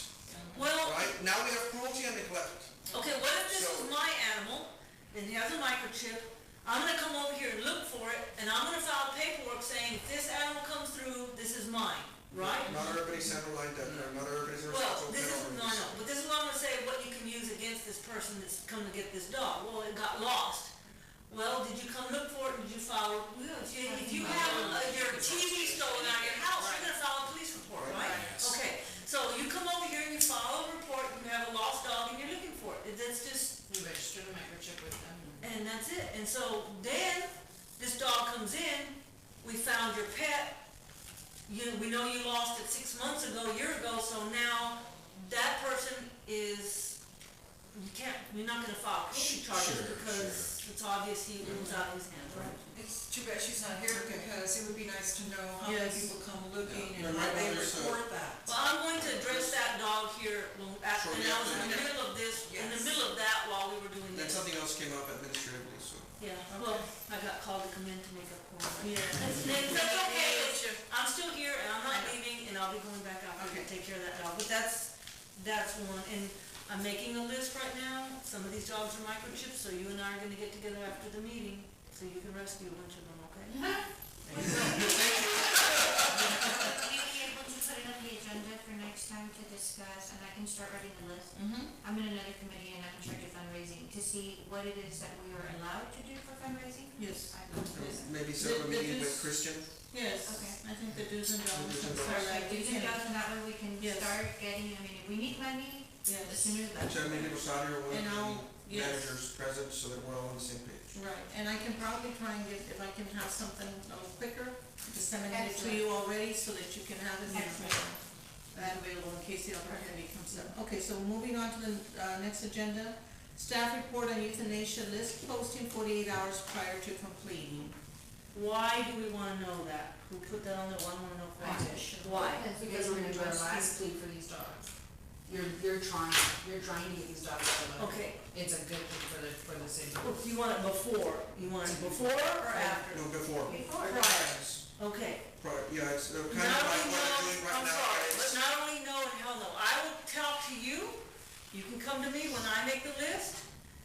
Well, right? Now we have cruelty and neglect. okay, what if this So- was my animal, and he has a microchip, I'm gonna come over here and look for it, and I'm gonna file paperwork saying, if this animal comes through, this is mine, right? Not everybody's centralized that, not everybody's Well, responsible this is, for no, I know, but this is what I'm gonna say, what you can use against this person that's come to get this dog. Well, it got lost. Well, did you come look for it, did you file, if you have your TV stolen out of your house, you're gonna file a police report, right? Yes. Okay, so you come over here and you file a report, you have a lost dog and you're looking for it. That's just, You register the microchip with them. and that's it. And so then, this dog comes in, we found your pet, we know you lost it 6 months ago, a year ago, so now that person is, you're not gonna file cruelty charges Sure, because it's obvious it was out of his hands, right? It's too bad she's not here because it would be nice to know how many Yes. people come looking Yeah. and Yeah, how they right, so- report that. Well, I'm going to address that dog here, and I was in the middle of this, in the Yes. middle of that while we were doing Then this. something else came up administratively, so. Yeah, well, I got called to come in to make a quorum. Yeah. That's okay, I'm still here and I'm not leaving and I'll be going back out there to take care of that dog, but that's one, and I'm making a list right now, some of these dogs are microchipped, so you and I are gonna get together after the meeting, so you can rescue a bunch of them, okay? Will you be able to put it on the agenda for next time to discuss, and I can start writing the list? I'm in another committee and I'm in charge of fundraising, to see what it is that we are allowed to do for fundraising. Yes, I will do that. Maybe set up a The- the meeting with dues- Christian. yes, Okay. I think the do's and don'ts. The do's and are don'ts. like, Do's and don'ts, and that way we can Yes. start getting, I mean, if we need money, the Yes, sooner the And better. so maybe Rosario or one And of I'll- the yes. managers present so that we're all on the same page. right, and I can probably try and get, if I can have something a little quicker, disseminate it to you already so that you can have it Excellent. that available in case the opportunity comes up. Okay, so moving on to the, next agenda, staff report on euthanasia list posting 48 hours prior to completing. Why do we wanna know that? Who put that on there? One wanna know why? Why? Because we're gonna do our last plea for these dogs. You're trying to get these dogs to live. Okay, It's a good thing for the city. you want it before, or after? No, before. Prior, okay. Prior, yeah, it's kind of Not like only what know, we're doing right I'm now. sorry, but but it's- not only know and hell no, I will talk to you, you can come to me when I make the list,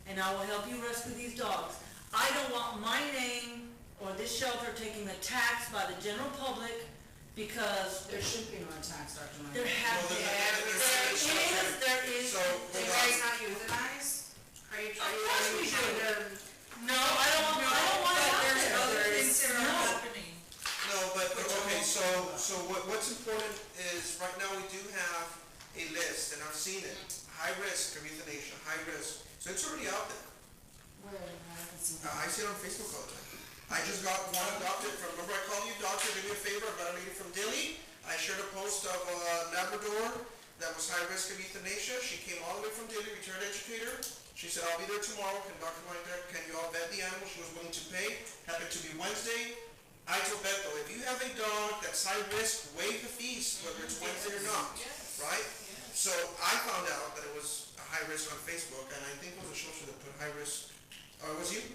and I will help you rescue these dogs. I don't want my name or this shelter taking a tax by the general public, because There should be no tax, Dr. Mike. there have, Well, there is, So, Do hold you on. guys not euthanize? Are you Of course we do. trying to? no, I don't want it out But there's there. other things that are No. happening. No, but, Which okay, are- so what's important is, right now, we do have a list, and I've seen it, high risk of euthanasia, high risk, so it's already out there. Where? I haven't seen that. I see it on Facebook all the time. I just got one adopted from, remember I called you, doctor, do me a favor, I got a lady from Dilly, I shared a post of a Labrador that was high risk of euthanasia, she came all the way from Dilly, returned educator, she said, I'll be there tomorrow, can you all vet the animal, she was willing to pay, happened to be Wednesday. I told Beto, if you have a dog that's high risk, waive the fees, whether it's Wednesday or not, right? So I found out that it was a high risk on Facebook, and I think it was a social that put high risk, oh, it was you?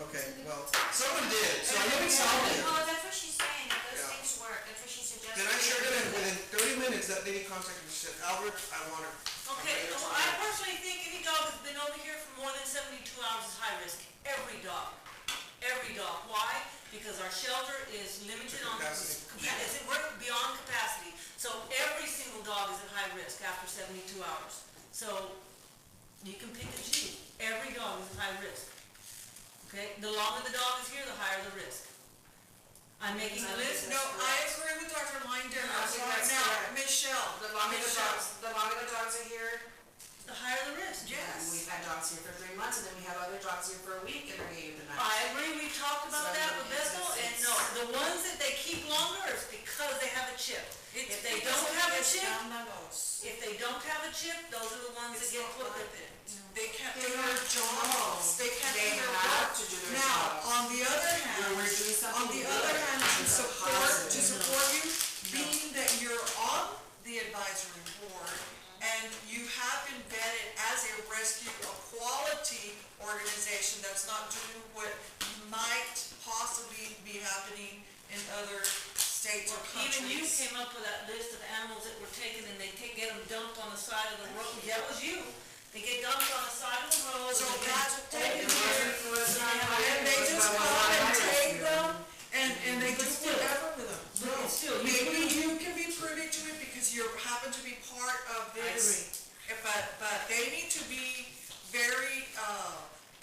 Okay, well, someone did, so I know it's out there. Oh, that's what she's saying, if those Yeah. things work, that's what she suggested. Then I shared it, and within 30 minutes, that lady contacted me, she said, Albert, I want her. Okay, well, I personally think any dog that's been over here for more than 72 hours is high risk. Every dog. Every dog. Why? Because our shelter is limited on, we're beyond capacity. So every single dog is at high risk after 72 hours. So you can pick and choose. Every dog is at high risk. Okay? The longer the dog is here, the higher the risk. I'm making a list. No, I agree with Dr. Linden. I think that's Now, correct. Michelle. The longer the dogs are here, The higher the risk. and we've had dogs here for 3 months, and then we have other dogs here for a week, and they're getting euthanized. I agree, we talked about So, that with it's- Bethel, and it's- no, the ones that they keep longer is because they have a chip. If they don't have a chip, if they don't have a chip, those are the ones that get put with it. They can't do their jobs. They can't They do their have work. to do their Now, jobs. on the other hand, We're doing something on the good. other hand, to It's a support positive. you, being that you're on the advisory board and you have been vetted as a rescue, a quality organization that's not doing what might possibly be happening in other states or countries. Even you came up with that list of animals that were taken and they get them dumped on the side of the road. That was you. They get dumped on the side of the road. So and they that's get taken taken here. And they just come and take them, and they do whatever with them. But it's still, Maybe you can be privy to it because you happen to be part of I this. But they need to be very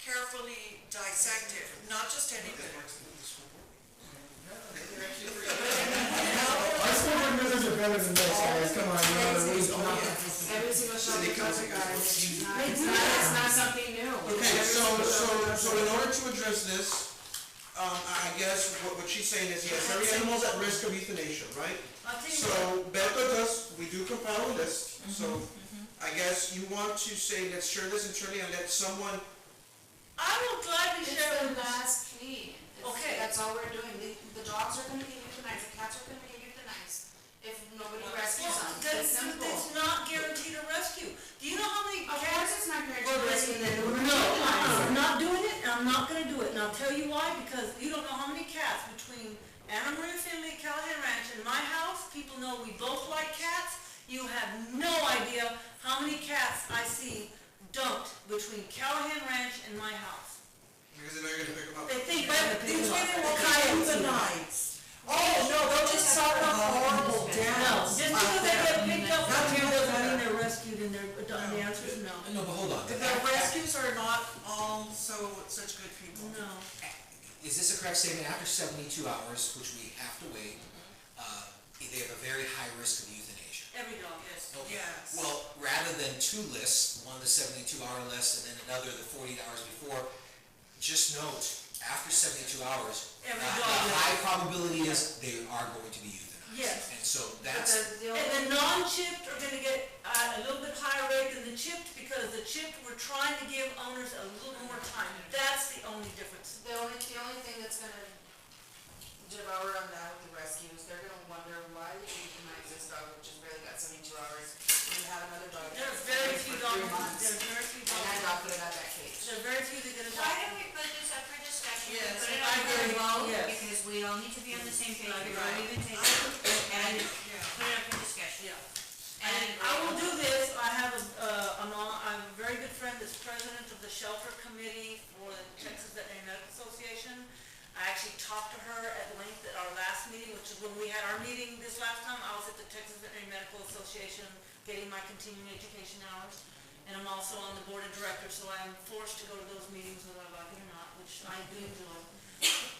carefully dissected, not just anything. Our school board members are better than this, guys, come on, you know, Every single shelter does it, guys. It's not something new. Okay, so in order to address this, I guess what she's saying is, yes, every animal's at risk of euthanasia, right? I'll tell you So what, Beto does, we do compile a list, so I guess you want to say, let's share this internally and let someone, I will gladly It's share the with last plea. Okay, That's all we're doing. The dogs are gonna get euthanized, the cats are gonna get euthanized if nobody rescues them. It's simple. It's not guaranteed a rescue. Do you know how many Of cats? course it's not guaranteed to rescue them. No, I'm not doing it, and I'm not gonna do it, and I'll tell you why, because you don't know how many cats between Anna Maria Finley, Callahan Ranch, and my house. People know we both like cats. You have no idea how many cats I see dumped between Callahan Ranch and my house. Because they're not gonna pick them up. They think But they're gonna pick these them up. women will come the nights. Oh, no, they'll just suffer horrible No, deaths. just because they get picked up from here doesn't mean they're rescued, and the answer is no. No, but hold on. The rescues are not all such good people. No. Is this a correct statement? After 72 hours, which we have to wait, they have a very high risk of euthanasia. Every dog is. Okay. Yes. Well, rather than two lists, one the 72-hour list and then another the 48 hours before, just note, after 72 hours, Every the dog is. high probability is they are going to be euthanized. Yes. And so that's, And the non-chipped are gonna get a little bit higher rate than the chipped, because the chipped, we're trying to give owners a little more time. That's the only difference. The only thing that's gonna devour them now with the rescues, they're gonna wonder why we euthanize this dog, which has barely got 72 hours, and you have another dog There are that's very been few for dogs, 3 months, there are very few and I dogs, adopted it at that cage. there are very few that get Why adopted. don't we put this up for discussion, Yes, put it I on for a agree. vote, Yes. because we all need to be on the same page, I we agree. don't even take it, and Yeah. put it up for discussion. Yeah. And I will do this, I have I'm a very good friend that's president of the shelter committee for the Texas Veterinary Medical Association. I actually talked to her at length at our last meeting, which is when we had our meeting this last time. I was at the Texas Veterinary Medical Association getting my continuing education hours. And I'm also on the board of directors, so I am forced to go to those meetings whether I like it or not, which I do enjoy.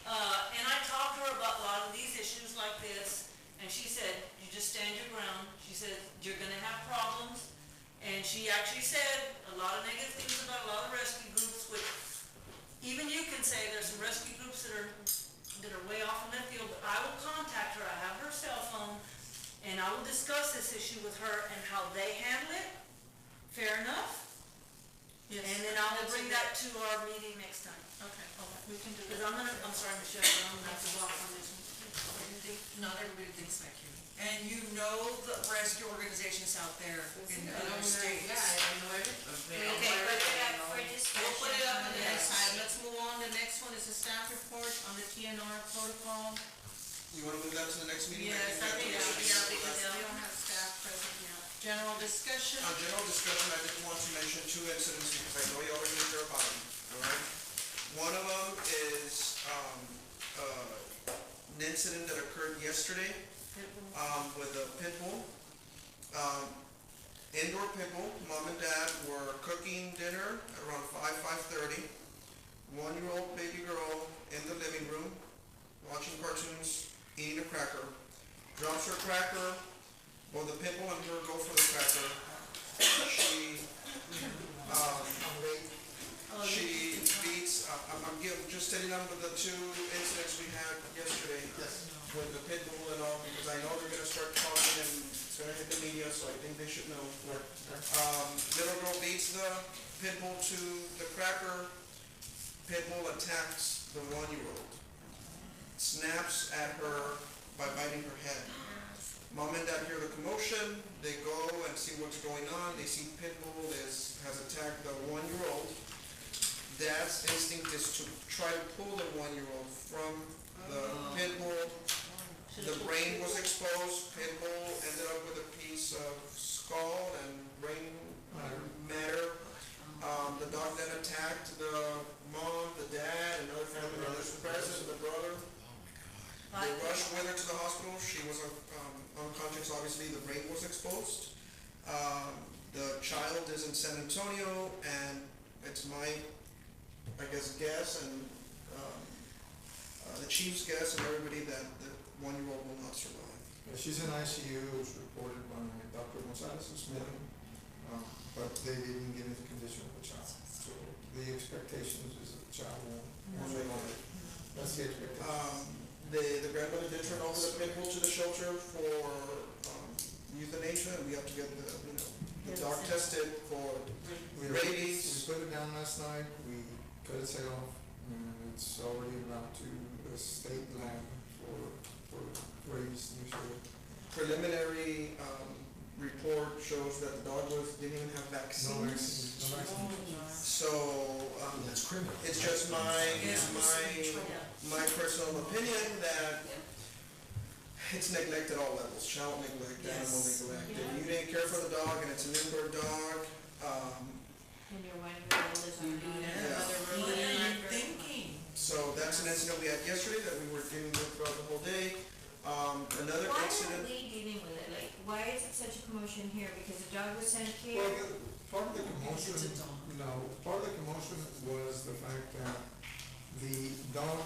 And I talked to her about a lot of these issues like this, and she said, you just stand your ground. She said, you're gonna have problems. And she actually said a lot of negative things about a lot of rescue groups, which even you can say there's some rescue groups that are way off in left field, but I will contact her. I have her cell phone, and I will discuss this issue with her and how they handle it. Fair enough? Yes. And then I will bring that to our meeting next time. Okay, all right, we can do Because that. I'm sorry, Michelle, but I'm gonna have to walk on this one. Not everybody thinks like you. And you know the rescue organizations out there in the other states. Yeah, I know everything. Okay, put it up for discussion. We'll put it up on the Yes. next time. Let's move on. The next one is the staff report on the TNR protocol. You wanna move that to the next meeting? Yes, I think, that's- yeah, because we don't have staff present yet. General discussion. General discussion, I just want to mention 2 incidents because I know you already hear about them, all right? One of them is, an incident that occurred yesterday, with a pit bull. Indoor pit bull, mom and dad were cooking dinner at around 5:30. 1-year-old baby girl in the living room, watching cartoons, eating a cracker. Drops her cracker, well, the pit bull and her go for the cracker. She beats, just telling them the 2 incidents we had yesterday. Yes. With the pit bull and all, because I know they're gonna start talking and it's gonna hit the media, so I think they should know. Little girl beats the pit bull to the cracker. Pit bull attacks the 1-year-old. Snaps at her by biting her head. Mom and dad hear the commotion, they go and see what's going on, they see pit bull has attacked the 1-year-old. Dad's instinct is to try to pull the 1-year-old from the pit bull. The brain was exposed, pit bull ended up with a piece of skull and brain matter. The dog then attacked the mom, the dad, and other family members present, the brother. They rushed with her to the hospital. She was unconscious, obviously, the brain was exposed. The child is in San Antonio, and it's my, guess, and the chief's guess, and everybody, that the 1-year-old will not survive. She's in ICU, it was reported by Dr. Gonzalez this morning, but they didn't give me the condition of the child. So the expectations is that the child won't make it. That's the expectation. The grandmother did turn over the pit bull to the shelter for euthanasia, and we have to get the dog tested for We rabies. put it down last night, we cut its head off, and we it's already around to the state lab for raised usually. Preliminary, report shows that the dog didn't even have No vaccines. vaccine, no vaccine. So, That's criminal. it's just my personal opinion that it's neglect at all levels, child neglect, animal neglect. If you didn't care for the dog and it's an indoor dog, And your one-year-old is on What are you thinking? so that's an incident we had yesterday that we were dealing with throughout the whole day. Another Why are incident, we dealing with it? Like, why is it such a commotion here? Because the dog was sent here? Well, part of the commotion, It's a dog. no, part of the commotion was the fact that the dog,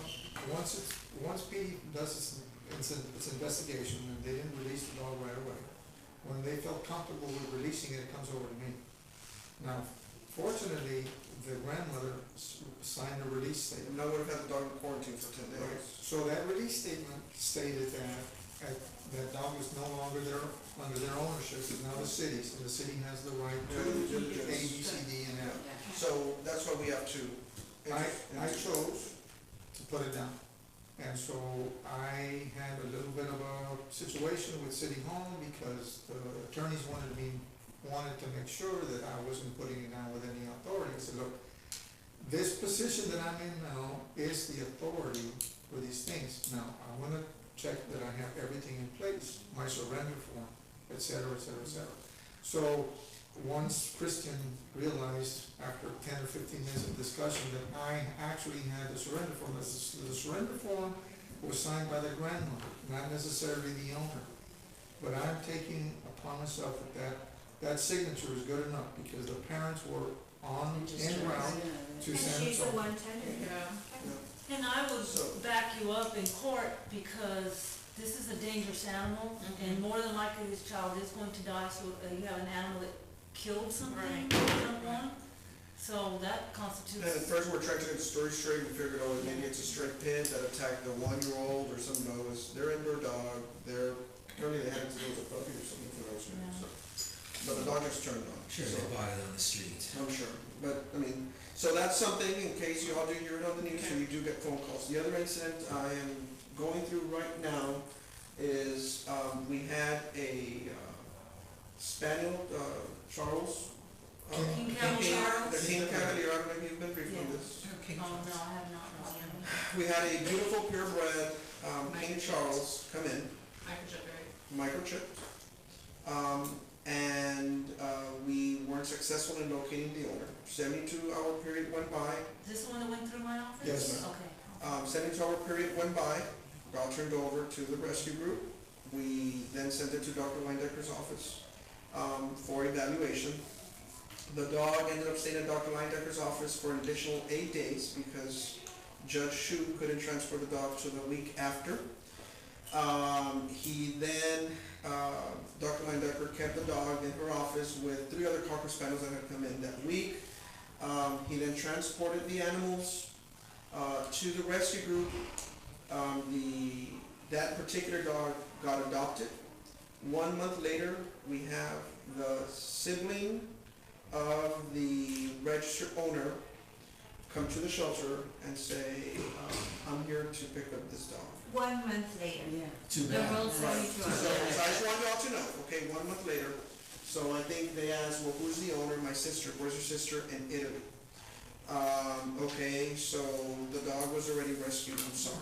once Pete does its investigation, and they didn't release the dog right away, when they felt comfortable with releasing it, it comes over to me. Now, fortunately, the grandmother signed a release statement. I would have had the dog in quarantine for 10 Right. days. So that release statement stated that that dog is no longer under their ownership, it's now the city's, and the city has the right to Yeah, A, B, C, D, and F. So that's why we have to. I chose to put it down. And so I had a little bit of a situation with City Hall because the attorneys wanted to make sure that I wasn't putting it down with any authority. I said, look, this position that I'm in now is the authority for these things. Now, I want to check that I have everything in place, my surrender form, et cetera, et cetera, et cetera. So once Christian realized after 10 or 15 minutes of discussion that I actually had the surrender form, the surrender form was signed by the grandmother, not necessarily the owner. But I'm taking upon myself that signature is good enough because the parents were en route to And San she's the Antonio. one tender? And I would So- back you up in court because this is a dangerous animal and more than likely this child is going to die, so you have an animal that killed something, someone. So that And at constitutes, first, we're trying to get the story straight. We figured, oh, maybe it's a stray pit that attacked the 1-year-old or something. No, it's their indoor dog. Apparently they had it to do with a puppy or something for those reasons. So. But the dog just turned on. Sure, so, they bought it on the street. I'm sure. But, I mean, so that's something in case you all do hear it on the news, so you do get phone calls. The other incident I am going through right now is, we had a Spaniel, Charles. King County Charles? The King Cavalier, I don't know if you've been briefed on this. Okay. oh no, I have not, no. We had a beautiful purebred, King Charles come in, microchipped. We weren't successful in locating the owner. 72-hour period went by. Is this the one that went through my office? Yes, ma'am. Okay. 72-hour period went by, got turned over to the rescue group. We then sent it to Dr. Leindecker's office for evaluation. The dog ended up staying at Dr. Leindecker's office for an additional 8 days because Judge Shu couldn't transfer the dog to the week after. He then, Dr. Leindecker kept the dog in her office with 3 other Cocker Spaniels that had come in that week. He then transported the animals to the rescue group. That particular dog got adopted. 1 month later, we have the sibling of the registered owner come to the shelter and say, I'm here to pick up this dog. 1 month later. Too The bad. rules Right. only So two I hours. just want y'all to know, okay, 1 month later, so I think they asked, well, who's the owner? My sister. Where's your sister? In Italy. Okay, so the dog was already rescued, I'm sorry.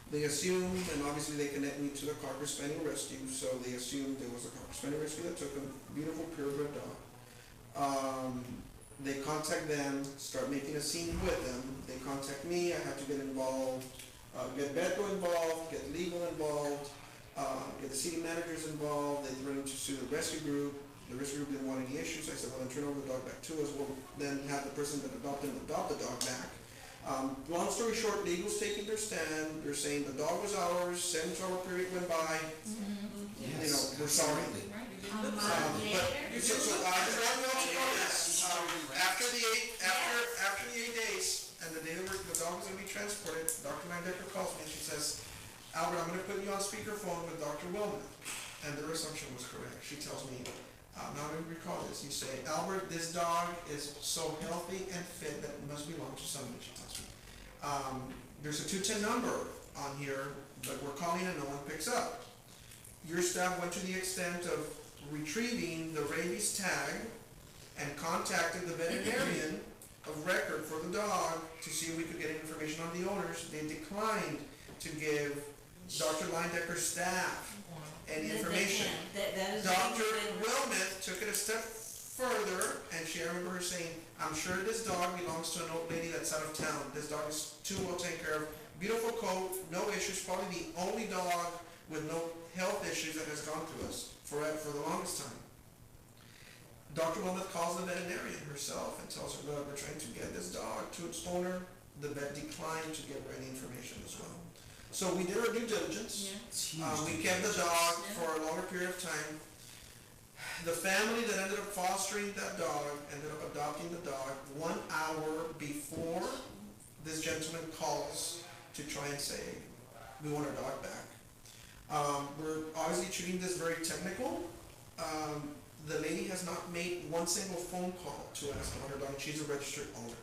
They assumed, and obviously they connect me to the Cocker Spaniel Rescue, so they assumed it was a Cocker Spaniel Rescue that took him, beautiful purebred dog. They contact them, start making a scene with them. They contact me, I have to get involved, get Beto involved, get legal involved, get the city managers involved. They threatened to sue the rescue group. The rescue group didn't want any issues. I said, well, then turn over the dog back to us. We'll then have the person that adopted him adopt the dog back. Long story short, legal's taking their stand. They're saying the dog was ours, 7-hour period went by. You know, we're sorry. A month later? So I just want you all to know this. After the 8 days, and the day the dog was gonna be transported, Dr. Leindecker calls me and she says, Albert, I'm gonna put you on speakerphone with Dr. Willman. And their assumption was correct. She tells me, now I recall this, you say, Albert, this dog is so healthy and fit that it must belong to somebody, she tells me. There's a 210 number on here, but we're calling and no one picks up. Your staff went to the extent of retrieving the rabies tag and contacted the veterinarian of record for the dog to see if we could get information on the owners. They declined to give Dr. Leindecker's staff any information. That is. Dr. Wilmeth took it a step further, and I remember her saying, I'm sure this dog belongs to an old lady that's out of town. This dog is too well taken care of. Beautiful coat, no issues, probably the only dog with no health issues that has gone through us for the longest time. Dr. Wilmeth calls the veterinarian herself and tells her, look, we're trying to get this dog to its owner. The vet declined to give her any information as well. So we did our due diligence. It's huge. We kept the dog for a longer period of time. The family that ended up fostering that dog ended up adopting the dog 1 hour before this gentleman calls to try and say, we want our dog back. We're obviously treating this very technical. The lady has not made one single phone call to ask about her dog, and she's a registered owner.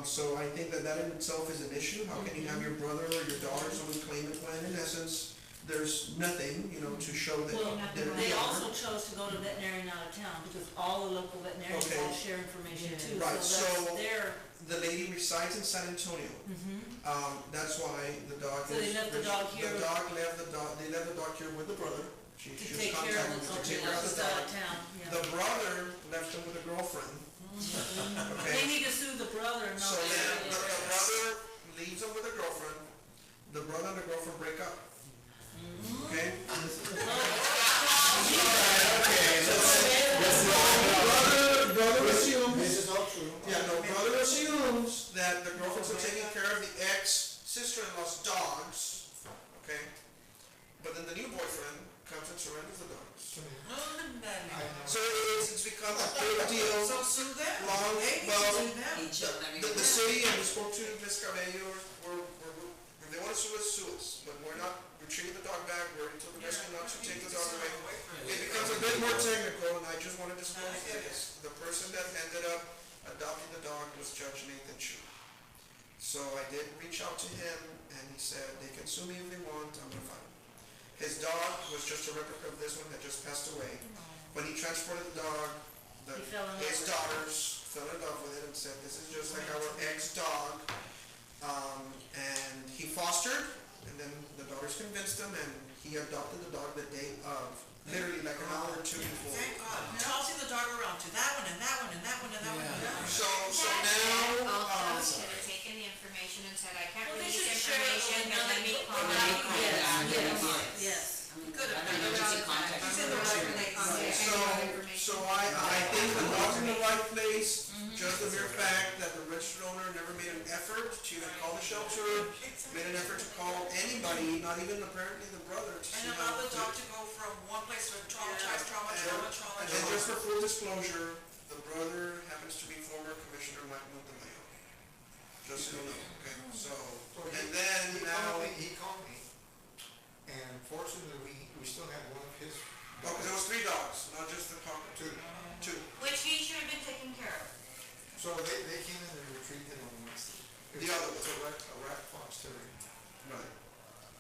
So I think that in itself is an issue. How can you have your brother or your daughter, someone claim it, when in essence, there's nothing, to show that Well, they're the they owner. also chose to go to veterinarian out of town, because all the local veterinarians Okay. all share information too, Right, so so- that's their. The lady resides in San Antonio. That's why the dog So they left the dog here? They left the dog here with the brother. She To was take care of contacting it, to okay, take care of that's the just out dog. of town, yeah. The brother left him with a girlfriend. They Okay? need to sue the brother, not So the then the other. brother leaves him with a girlfriend. The brother and the girlfriend break up. Okay? Brother assumes. This is all true. Yeah, no, brother assumes that the girlfriend's are taking care of the ex-sister-in-law's dogs, okay? But then the new boyfriend comes and surrenders the dogs. So it's become a big deal. So sue them. Long, They need well, to sue them. the city, and we spoke to Ms. Cabello, if they want to sue us, but we're not retrieving the dog back, we're until the rescue not to take the dog away. It becomes a bit more technical, and I just want to disclose this. The person that ended up adopting the dog was Judge Nathan Chu. So I did reach out to him, and he said, they can sue me if they want, I'm gonna fight him. His dog was just a replica of this one that just passed away. When he transported the dog, He fell in love his with it. daughters fell in love with it and said, this is just like our ex-dog. And he fostered, and then the daughters convinced him, and he adopted the dog the day of, literally like an hour or two before. Thank God. Tossing the dog around to that one and that one and that one and that one and that one. So That now, also should have taken the information and said, I can't Well, they release should share it information, with but let me another- call. Yes. Could have been Emergency contact. He's in the right place. so I think the dog's in the right place, just the mere fact that the registered owner never made an effort to even call the shelter, made an effort to call anybody, not even apparently the brother, to see And how. allow the dog to go from one place to trauma. And then just for full disclosure, the brother happens to be former Commissioner Mahmoud de Mayo. Just so you know, okay, so, and then now, He called me, and fortunately, we still had one of his. oh, because it was 3 dogs, not just the cocker, two. Which he should have been taken care of. So they came in and retrieved him on Wednesday. The other one. It's a rat fox terrier. Right.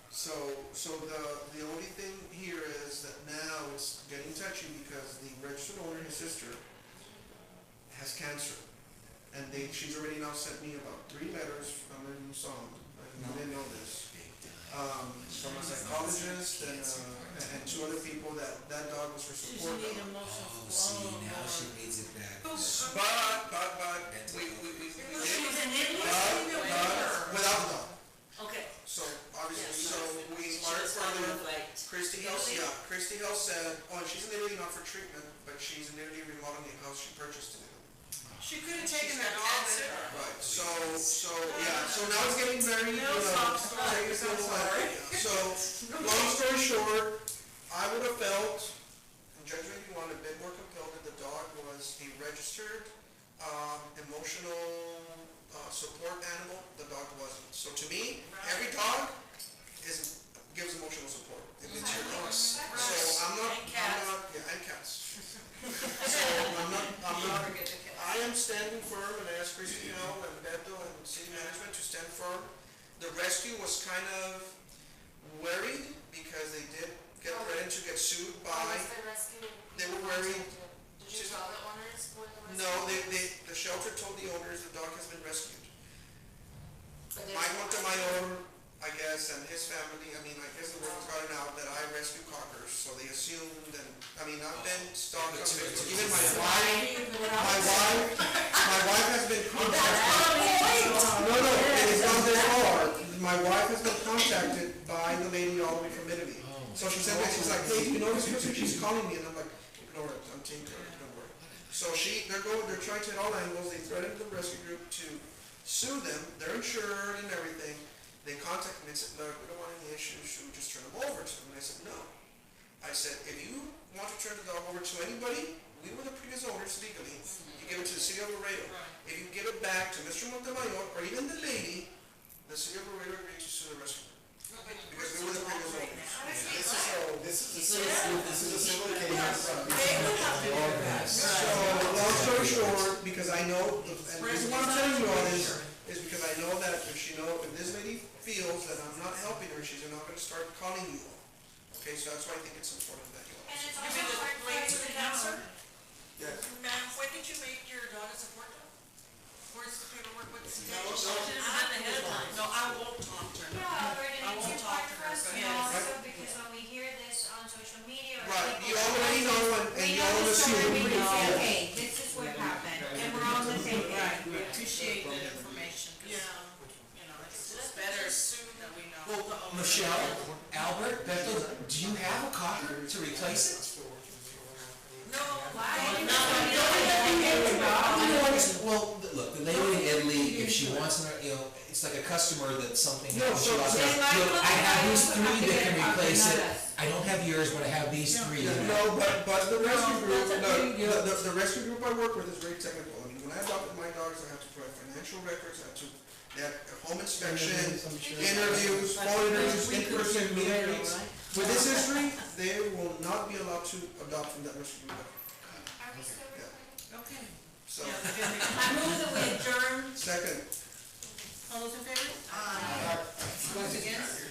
So the only thing here is that now it's getting touchy because the registered owner, his sister, has cancer. And she's already now sent me about 3 letters from her new song. I didn't know this. From a psychologist and 2 other people that dog was for She support. need emotional. Oh, see, now she needs it back. But, we She was an idiot? without the dog. Okay. So obviously, Yes. so we inquired further. Christy Hill said, oh, she's in Italy not for treatment, but she's in Italy remodeling the house she purchased in Italy. She could have taken that dog with her. Right, so now it's getting very, taking it slow. So, long story short, I would have felt, and Judge Maybe wanted a bit more compelled that the dog was a registered, emotional, support animal. The dog wasn't. So to me, every dog gives emotional support. If it's your dog. So and cats. So I am standing firm, and I ask Christy and Beto and city management to stand firm. The rescue was kind of worried because they did get threatened to get sued by, they were worried. Did you tell the owners where the rescue? No, the shelter told the owners the dog has been rescued. But they- Mike Montemayor, I guess, and his family, I mean, I guess the word has gotten out that I rescue cockers, so they assumed, and, I mean, I've been stalked on Facebook, even my wife has been contacted. No, it is not their fault. My wife has been contacted by the lady all the way from Italy. So she said, she's like, hey, you notice she's calling me, and I'm like, ignore it, I'm taking care of it, don't worry. So they're trying to hit all angles, they threatened the rescue group to sue them, they're insured and everything. They contacted me and said, look, we don't want any issues, should we just turn them over to them? And I said, no. I said, if you want to turn the dog over to anybody, we were the previous owners legally, you give it to the city of Laredo. If you give it back to Mr. Montemayor, or even the lady, the city of Laredo agreed to sue the rescue group. Because we were the previous owners. This is a civil case. So, long story short, because I know, and the reason why I'm telling you all this, is because I know that if this lady feels that I'm not helping her, she's not gonna start calling you all. Okay, so that's why I think it's important that you all. And it's You also mean the hard for lady us with to the cancer? know. Yes. Ma'am, when did you make your dog a support dog? Where's the paperwork with the state? No, No, I won't talk to her. Yeah, but I it's won't too talk hard to for her, us to but know yes. also because when we hear this on social media or Right, people. you already know, and We you know all the story, assume. we can say, Yeah. okay, this is what happened, and we're on the same page. Right, we appreciate the information, 'cause, Yeah. you know, it's better that we know. Well, Michelle, Albert, Beto, do you have a cocker to replace it? No, Well, look, the lady in Italy, if she wants, it's like a customer that something No, happens, she so- lost so- her. Look, I have these three that can replace it. I don't have yours, but I have these three. No, but the rescue group, the rescue group I work with is very technical. I mean, when I adopted my dogs, I had to provide financial records, they had a home inspection, interviews, phone interviews, in-person meetings. With this history, they will not be allowed to adopt from that rescue group. Are we still recording? okay. So, I move that we adjourn. second. All those in favor? Aye. Those against?